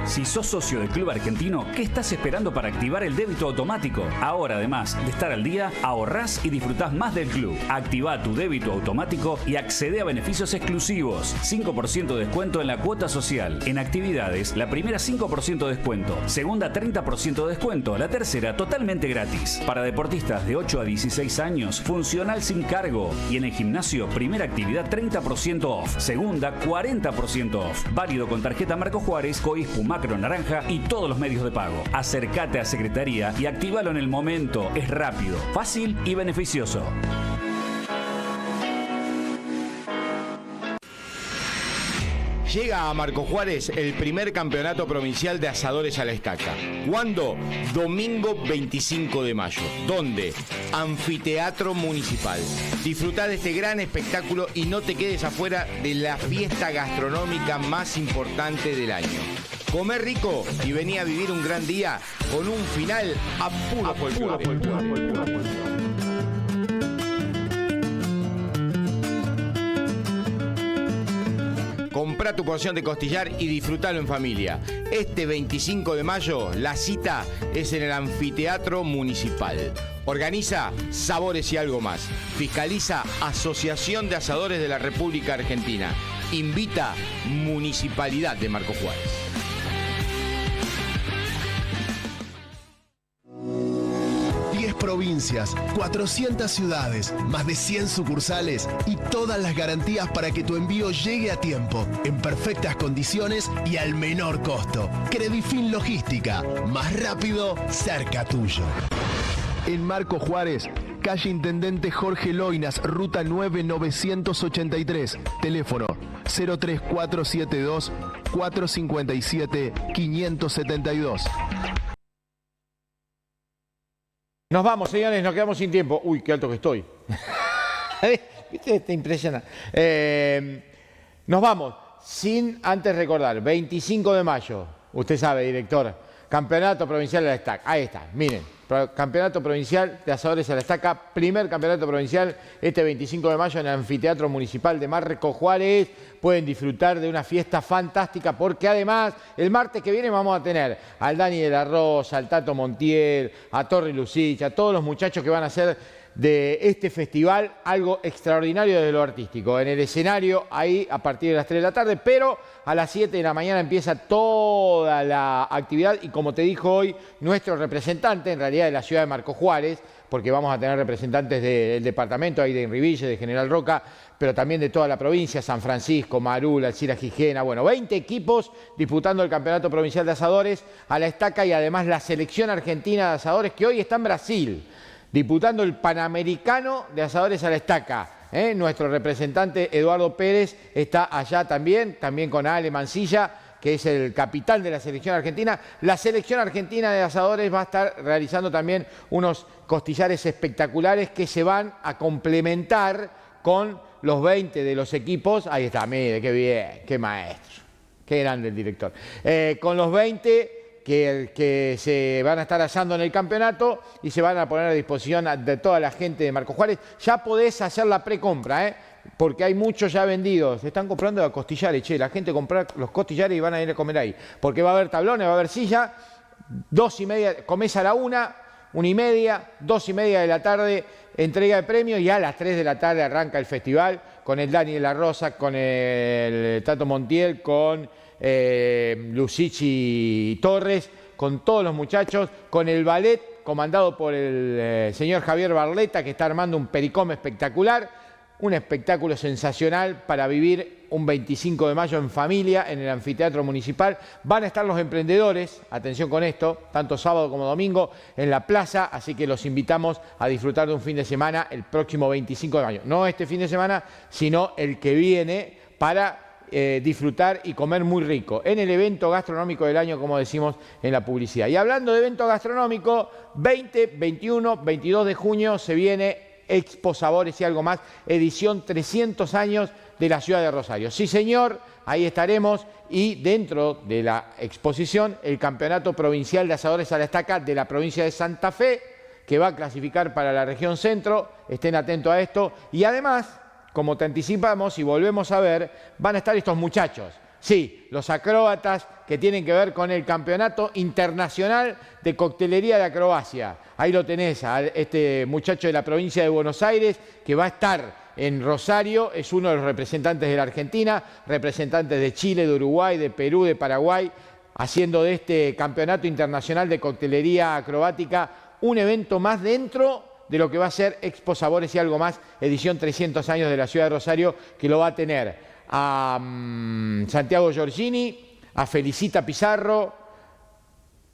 Si sos socio del Club Argentino, ¿qué estás esperando para activar el débito automático? Ahora, además de estar al día, ahorrás y disfrutás más del club. Activá tu débito automático y accede a beneficios exclusivos. 5% de descuento en la cuota social. En actividades, la primera 5% de descuento. Segunda 30% de descuento. La tercera totalmente gratis. Para deportistas de 8 a 16 años, funcional sin cargo. Y en el gimnasio, primera actividad 30% off. Segunda 40% off. Válido con tarjeta Marco Juárez, Coispu, Macro Naranja y todos los medios de pago. Acércate a Secretaría y actívalo en el momento. Es rápido, fácil y beneficioso. Llega a Marco Juárez el primer campeonato provincial de asadores a la estaca. ¿Cuándo? Domingo 25 de mayo. ¿Dónde? Anfiteatro Municipal. Disfrutá de este gran espectáculo y no te quedes afuera de la fiesta gastronómica más importante del año. Comé rico y vení a vivir un gran día con un final a puro folclore. Comprá tu porción de costillar y disfrutalo en familia. Este 25 de mayo, la cita es en el Anfiteatro Municipal. Organiza Sabores y Algo Más. Fiscaliza Asociación de Asadores de la República Argentina. Invita Municipalidad de Marco Juárez. Provincias, 400 ciudades, más de 100 sucursales y todas las garantías para que tu envío llegue a tiempo, en perfectas condiciones y al menor costo. Credifin Logística, más rápido, cerca tuyo. En Marco Juárez, calle Intendente Jorge Loinas, ruta 9983, teléfono 03472 457 572. Nos vamos, señores, nos quedamos sin tiempo. Uy, qué alto que estoy. ¿Viste? Te impresiona. Nos vamos, sin antes recordar, 25 de mayo, usted sabe, director, Campeonato Provincial de la Estaca. Ahí está, miren, Campeonato Provincial de Asadores a la Estaca, primer campeonato provincial, este 25 de mayo en el Anfiteatro Municipal de Marco Juárez. Pueden disfrutar de una fiesta fantástica porque además el martes que viene vamos a tener al Dani de la Rosa, al Tato Montiel, a Torri Lucich, a todos los muchachos que van a hacer de este festival algo extraordinario desde lo artístico. En el escenario, ahí a partir de las 3 de la tarde, pero a las 7 de la mañana empieza toda la actividad y como te dijo hoy nuestro representante, en realidad de la ciudad de Marco Juárez, porque vamos a tener representantes del departamento, ahí de Enriville, de General Roca, pero también de toda la provincia, San Francisco, Marul, Alcira, Gijena, bueno, 20 equipos disputando el Campeonato Provincial de Asadores a la Estaca y además la selección argentina de asadores que hoy está en Brasil, disputando el Panamericano de Asadores a la Estaca. Nuestro representante Eduardo Pérez está allá también con Ale Mancilla, que es el capitán de la selección argentina. La selección argentina de asadores va a estar realizando también unos costillares espectaculares que se van a complementar con los 20 de los equipos, ahí está, mire, qué bien, qué maestro, qué grande el director, con los 20 que se van a estar asando en el campeonato y se van a poner a disposición de toda la gente de Marcos Juárez. Ya podés hacer la precompra, porque hay muchos ya vendidos. Se están comprando los costillares, la gente compra los costillares y van a ir a comer ahí. Porque va a haber tablones, va a haber silla, 2:30, comés a la 1, 1:30, 2:30 de la tarde, entrega de premios y a las 3 de la tarde arranca el festival con el Dani de la Rosa, con el Tato Montiel, con Lucici Torres, con todos los muchachos, con el ballet comandado por el señor Javier Barleta, que está armando un pericom espectacular, un espectáculo sensacional para vivir un 25 de mayo en familia en el anfiteatro municipal. Van a estar los emprendedores, atención con esto, tanto sábado como domingo en la plaza, así que los invitamos a disfrutar de un fin de semana el próximo 25 de mayo. No este fin de semana, sino el que viene, para disfrutar y comer muy rico en el evento gastronómico del año, como decimos en la publicidad. Y hablando de evento gastronómico, 20, 21, 22 de junio se viene Expo Sabores y Algo Más, edición 300 años de la ciudad de Rosario. Sí, señor, ahí estaremos, y dentro de la exposición el Campeonato Provincial de Asadores a la Estaca de la provincia de Santa Fe, que va a clasificar para la región centro. Estén atentos a esto. Y además, como te anticipamos y volvemos a ver, van a estar estos muchachos. Sí, los acróbatas que tienen que ver con el Campeonato Internacional de Coctelería de Acrobacia. Ahí lo tenés, a este muchacho de la provincia de Buenos Aires que va a estar en Rosario, es uno de los representantes de la Argentina, representantes de Chile, de Uruguay, de Perú, de Paraguay, haciendo de este Campeonato Internacional de Coctelería Acrobática un evento más dentro de lo que va a ser Expo Sabores y Algo Más, edición 300 años de la ciudad de Rosario, que lo va a tener a Santiago Giorgini, a Felicita Pizarro,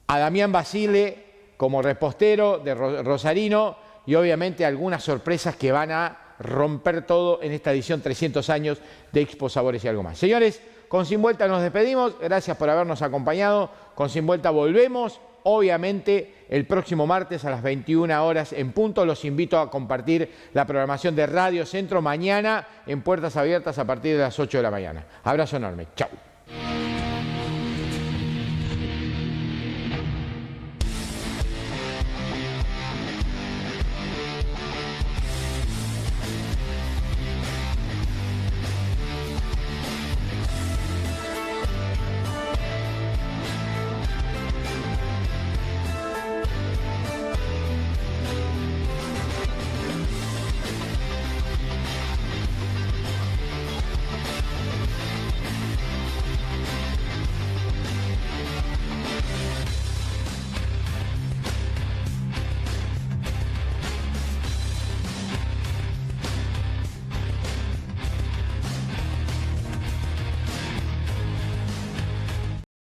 a Damián Basile como repostero de rosarino, y obviamente algunas sorpresas que van a romper todo en esta edición 300 años de Expo Sabores y Algo Más. Señores, con Sin Vuelta nos despedimos, gracias por habernos acompañado. Con Sin Vuelta volvemos, obviamente, el próximo martes a las 21 horas en punto. Los invito a compartir la programación de Radio Centro mañana en Puertas Abiertas a partir de las 8 de la mañana. Abrazo enorme. Chau.